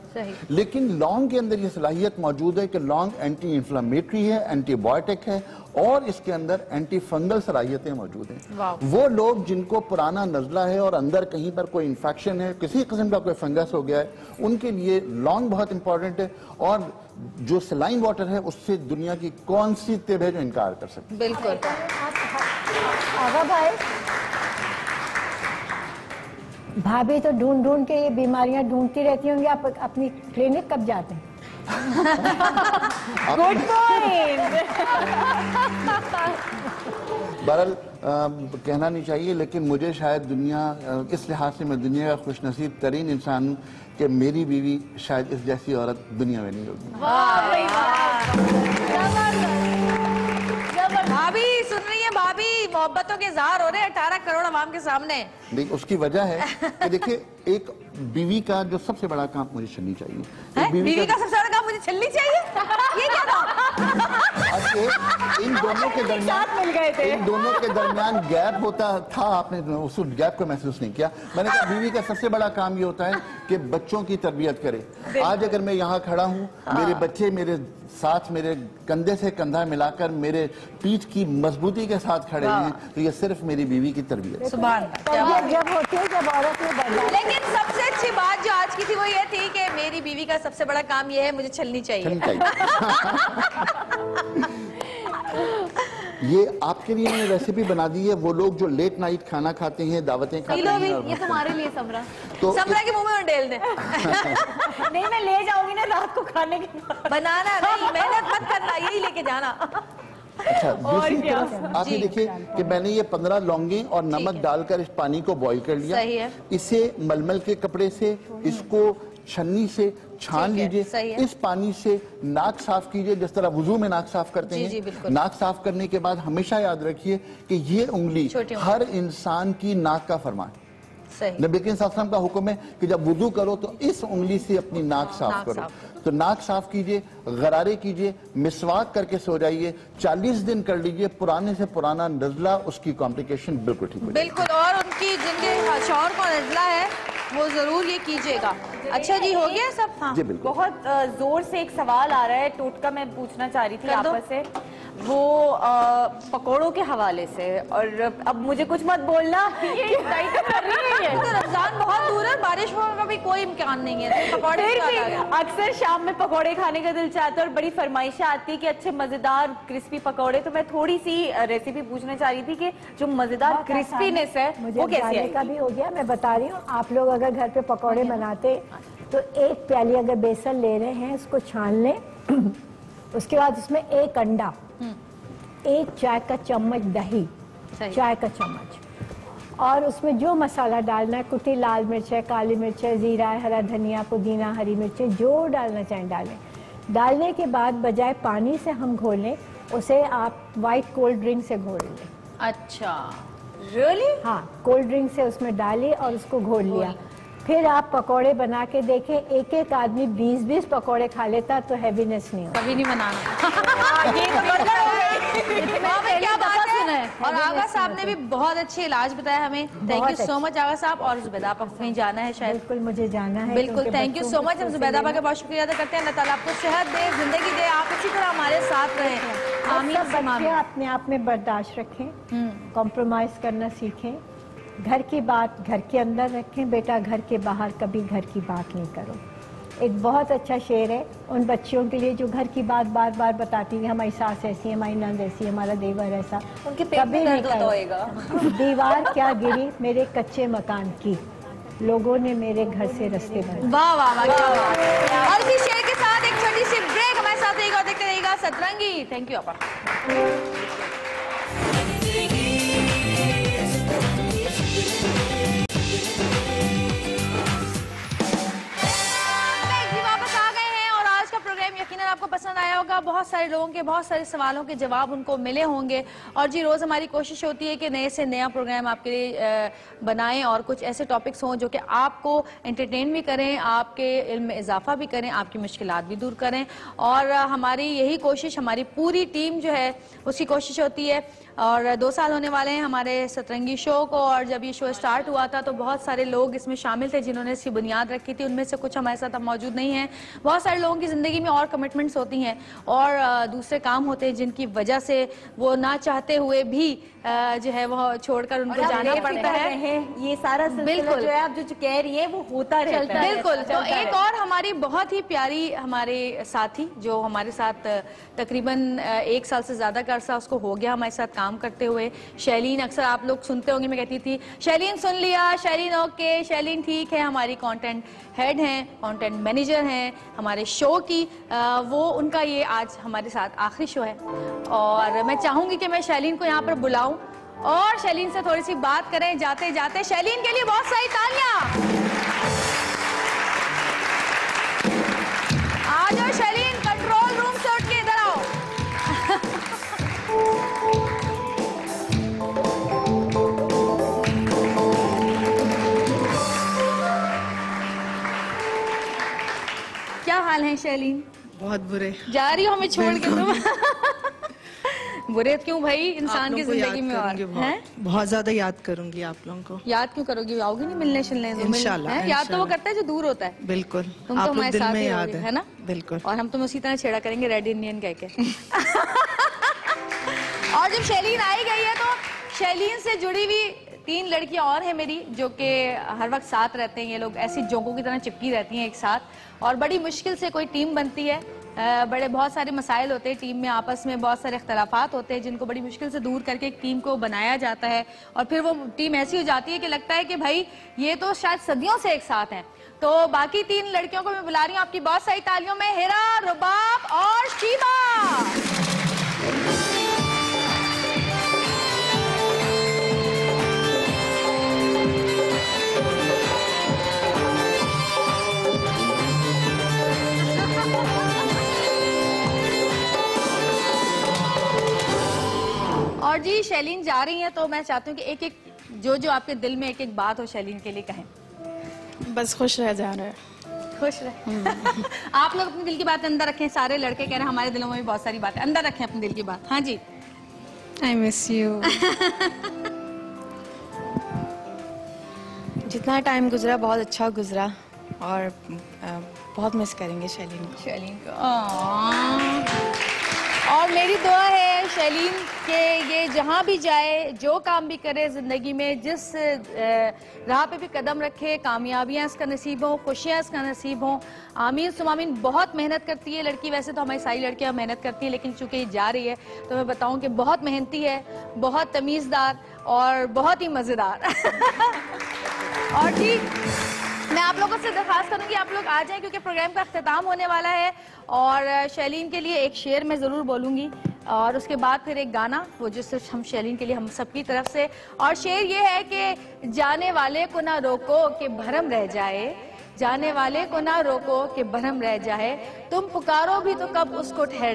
लेकिन लौंग के अंदर ये सलाहियत मौजूद है कि लौंग एंटी इंफ्लेमेटरी है, एंटीबायोटिक है, और इसके अंदर एंटी फंगल सलाहियतें मौजूद हैं। वो लोग जिनको पुराना नजला है और अंदर कहीं पर कोई इन्फेक्शन है, किसी किस्म का कोई फंगस हो गया है, उनके लिए लौंग बहुत इंपॉर्टेंट है। और जो सलाइन वाटर है उससे दुनिया की कौन सी तिब है जो इनकार कर सकते? बिल्कुल। भाभी तो ढूंढ ढूंढ के ये बीमारियां ढूंढती रहती होंगी, आप अपनी क्लिनिक कब जाते हैं? Good point. बहरहाल कहना नहीं चाहिए, लेकिन मुझे शायद दुनिया इस लिहाज से मैं दुनिया का खुशनसीब तरीन इंसान हूँ कि मेरी बीवी शायद इस जैसी औरत दुनिया में नहीं होगी। भाभी सुन रही है, भाभी मोहब्बतों के इज़हार हो रहे हैं 18 करोड़ आवाम के सामने। देखिए, उसकी वजह है कि देखिए, एक बीवी का जो सबसे बड़ा काम मुझे छलनी चाहिए। बीवी का सबसे बड़ा काम मुझे छलनी चाहिए? ये क्या था? इन दोनों के दरमियान गैप होता था, आपने उस गैप को महसूस नहीं किया। मैंने कहा बीवी का सबसे बड़ा काम ये होता है कि बच्चों की तरबियत करे। आज अगर मैं यहाँ खड़ा हूँ, मेरे बच्चे मेरे साथ, मेरे कंधे से कंधा मिलाकर मेरे पीठ की मजबूती के साथ खड़े हैं, तो ये सिर्फ मेरी बीवी की तरबियत। सुभान अल्लाह। जब होती है जब औरत में बदलाव। लेकिन सबसे अच्छी बात जो आज की थी वो ये थी कि मेरी बीवी का सबसे बड़ा काम ये है, मुझे छलनी चाहिए। ये आपके लिए मैंने रेसिपी बना दी है। वो लोग जो लेट नाइट खाना खाते हैं, दावतें खाते हैं, ये तुम्हारे लिए समरा, तो समरा के मुंह में डेल दे। नहीं, मैं ले जाऊंगी ना रात को खाने के बाद। बनाना नहीं, मेहनत मत करना, यही लेके जाना। अच्छा, दूसरी तरफ आप ये देखिए कि मैंने ये 15 लौंगे और नमक डालकर इस पानी को बॉईल कर लिया। सही है। इसे मलमल के कपड़े से इसको छन्नी से छान लीजिए। इस पानी से नाक साफ कीजिए, जिस तरह वुजू में नाक साफ करते हैं। नाक साफ करने के बाद हमेशा याद रखिए कि ये उंगली हर इंसान की नाक का फरमान। नबी करीम सल्लल्लाहु अलैहि वसल्लम का हुक्म है कि जब वुजू करो तो इस उंगली से अपनी नाक साफ करो। तो नाक साफ कीजिए, गरारे कीजिए, मिसवाक करके सो जाइए, 40 दिन कर लीजिए। पुराने से पुराना नजला, उसकी कॉम्प्लिकेशन बिल्कुल ठीक हो जाएगी। बिल्कुल, और उनकी जिनके शौहर को नजला है वो जरूर ये कीजिएगा। अच्छा जी, हो गया सब? हाँ जी बिल्कुल। बहुत जोर से एक सवाल आ रहा है, टोटका मैं पूछना चाह रही थी आपस से, वो पकोड़ों के हवाले से। और अब मुझे कुछ मत बोलना, ये कर रही है। तो रमजान बहुत दूर है, बारिश होने का भी कोई इम्कान नहीं है, तो पकौड़े अक्सर शाम में पकोड़े खाने का दिल चाहता है और बड़ी फरमाइशें आती है कि अच्छे मजेदार क्रिस्पी पकोड़े। तो मैं थोड़ी सी रेसिपी पूछना चाह रही थी कि जो मजेदार क्रिस्पीनेस है वो कैसे है? का भी हो गया, मैं बता रही हूँ। आप लोग अगर घर पे पकौड़े बनाते तो 1 प्याली अगर बेसन ले रहे हैं, उसको छान लें। उसके बाद उसमें 1 अंडा, 1 चाय का चम्मच दही, चाय का चम्मच, और उसमें जो मसाला डालना है, कुटी लाल मिर्च है, काली मिर्च है, जीरा है, हरा धनिया, पुदीना, हरी मिर्च है, जो डालना चाहें डालें। डालने के बाद बजाय पानी से हम घोलें, उसे आप वाइट कोल्ड ड्रिंक से घोल लें। अच्छा, रियली? हाँ, कोल्ड ड्रिंक से उसमें डालिए और उसको घोल लिया। फिर आप पकोड़े बना के देखें, एक आदमी 20-20 पकोड़े खा लेता तो हैवीनेस नहीं होता। कभी नहीं बनाना। ये तो क्या बात है? और आगा साहब ने भी बहुत अच्छे इलाज बताया हमें। थैंक यू सो मच आगा साहब। और जुबैदा आपको कहीं जाना है शायद? बिल्कुल मुझे जाना है। बिल्कुल, थैंक यू सो मच। हम जुबैदा आपा का बहुत शुक्रिया अदा करते हैं। अल्लाह ताला आपको सेहत दे, जिंदगी दे, आप इसी तरह हमारे साथ रहें। आमीन। बच्चे अपने आप में बर्दाश्त रखें, कॉम्प्रोमाइज करना सीखें, घर की बात घर के अंदर रखें, बेटा घर के बाहर कभी घर की बात नहीं करो। एक बहुत अच्छा शेर है उन बच्चियों के लिए जो घर की बात बार बार बताती है, हमारी सास ऐसी है, हमारी नंद ऐसी है, हमारा देवर ऐसा, उनके पेट में दर्द होता होगा। दीवार क्या गिरी मेरे कच्चे मकान की, लोगों ने मेरे घर से रास्ते बनाए। वाह वाह वाह, क्या बात है। और इसी शेर के साथ एक छोटी सी ब्रेक, हमारे साथ रहेगा और देखते रहेगा सतरंगी। थैंक यू आपा। आपको पसंद आया होगा। बहुत सारे लोगों के बहुत सारे सवालों के जवाब उनको मिले होंगे। और जी रोज़ हमारी कोशिश होती है कि नए से नया प्रोग्राम आपके लिए बनाएं और कुछ ऐसे टॉपिक्स हों जो कि आपको एंटरटेन भी करें, आपके इल्म में इजाफा भी करें, आपकी मुश्किलात भी दूर करें। और हमारी यही कोशिश, हमारी पूरी टीम जो है उसकी कोशिश होती है। और 2 साल होने वाले हैं हमारे सतरंगी शो को। और जब ये शो स्टार्ट हुआ था तो बहुत सारे लोग इसमें शामिल थे जिन्होंने इसकी बुनियाद रखी थी। उनमें से कुछ हमारे साथ अब मौजूद नहीं हैं। बहुत सारे लोगों की ज़िंदगी में और कमिटमेंट्स होती हैं और दूसरे काम होते हैं जिनकी वजह से वो ना चाहते हुए भी जो है वो छोड़कर उनको जाना पड़ता है। ये सारा सिलसिला जो है आप जो कह रही है वो होता रहता है। बिल्कुल। तो एक और हमारी बहुत ही प्यारी हमारे साथी जो हमारे साथ तकरीबन 1 साल से ज्यादा का अरसा उसको हो गया हमारे साथ काम करते हुए, शैलीन। अक्सर आप लोग सुनते होंगे, मैं कहती थी शैलीन सुन लिया, शैलीन ओके, शैलीन ठीक है। हमारी कंटेंट हेड हैं, कंटेंट मैनेजर हैं हमारे शो की। वो उनका ये आज हमारे साथ आखिरी शो है और मैं चाहूंगी कि मैं शैलीन को यहाँ पर बुलाऊं और शैलीन से थोड़ी सी बात करें जाते जाते। शैलीन के लिए बहुत सारी तालियां। आ जाओ शैलीन, कंट्रोल रूम से उठ के इधर आओ। क्या हाल है शैलीन? बहुत बुरे। जा रही हो हमें छोड़ के तुम? बुरे क्यों भाई, इंसान की जिंदगी में और हैं? बहुत ज्यादा याद करूंगी आप लोगों को। याद क्यों करोगी? आओगी नहीं मिलने शिलने? इंशाल्लाह। याद तो वो करता है जो दूर होता है। बिल्कुल, तुम तो हमारे साथ ही याद है ना? बिल्कुल। और हम तुम उसी तरह छेड़ा करेंगे रेड इंडियन कह के। और जब शैलीन आई गई है तो शैलीन से जुड़ी हुई 3 लड़कियां और हैं मेरी जो कि हर वक्त साथ रहते हैं। ये लोग ऐसी जोंकों की तरह चिपकी रहती हैं एक साथ और बड़ी मुश्किल से कोई टीम बनती है। बड़े बहुत सारे मसाइल होते हैं टीम में, आपस में बहुत सारे इख्तलाफात होते हैं जिनको बड़ी मुश्किल से दूर करके एक टीम को बनाया जाता है और फिर वो टीम ऐसी हो जाती है कि लगता है कि भाई ये तो शायद सदियों से एक साथ हैं। तो बाकी 3 लड़कियों को मैं बुला रही हूँ आपकी बहुत सारी तालियों में, हिरा, रुबाब और शीबा। और जी शैलीन जा रही हैं तो मैं चाहती हूँ कि एक एक जो आपके दिल में एक एक बात हो शैलीन के लिए कहें। बस खुश रह जा रहे हैं। खुश रहे। आप लोग अपने दिल की बात अंदर रखें। सारे लड़के कह रहे हैं हमारे दिलों में भी बहुत सारी बातें, अंदर रखें अपने दिल की बात। हाँ जी। I miss you. जितना टाइम गुजरा बहुत अच्छा गुजरा और बहुत मिस करेंगे शैलीन को। और मेरी दुआ है शैलीन के ये जहाँ भी जाए, जो काम भी करे ज़िंदगी में, जिस राह पे भी कदम रखे, कामयाबियाँ इसका नसीब हो, खुशियाँ इसका नसीब हो। आमीन सुमामीन। बहुत मेहनत करती है लड़की। वैसे तो हमारी सारी लड़कियाँ मेहनत करती हैं लेकिन चूंकि ये जा रही है तो मैं बताऊँ कि बहुत मेहनती है, बहुत तमीज़दार और बहुत ही मज़ेदार। और ठीक मैं आप लोगों से दरख्वास्त करूंगी आप लोग आ जाएं क्योंकि प्रोग्राम का अख्तिताम होने वाला है। और शैलीन के लिए एक शेर मैं ज़रूर बोलूँगी और उसके बाद फिर एक गाना वो जो सिर्फ हम शैलीन के लिए हम सबकी तरफ से। और शेर ये है कि जाने वाले को ना रोको कि भरम रह जाए, जाने वाले को ना रोको कि भरम रह जाए, तुम पुकारो भी तो कब उसको ठहर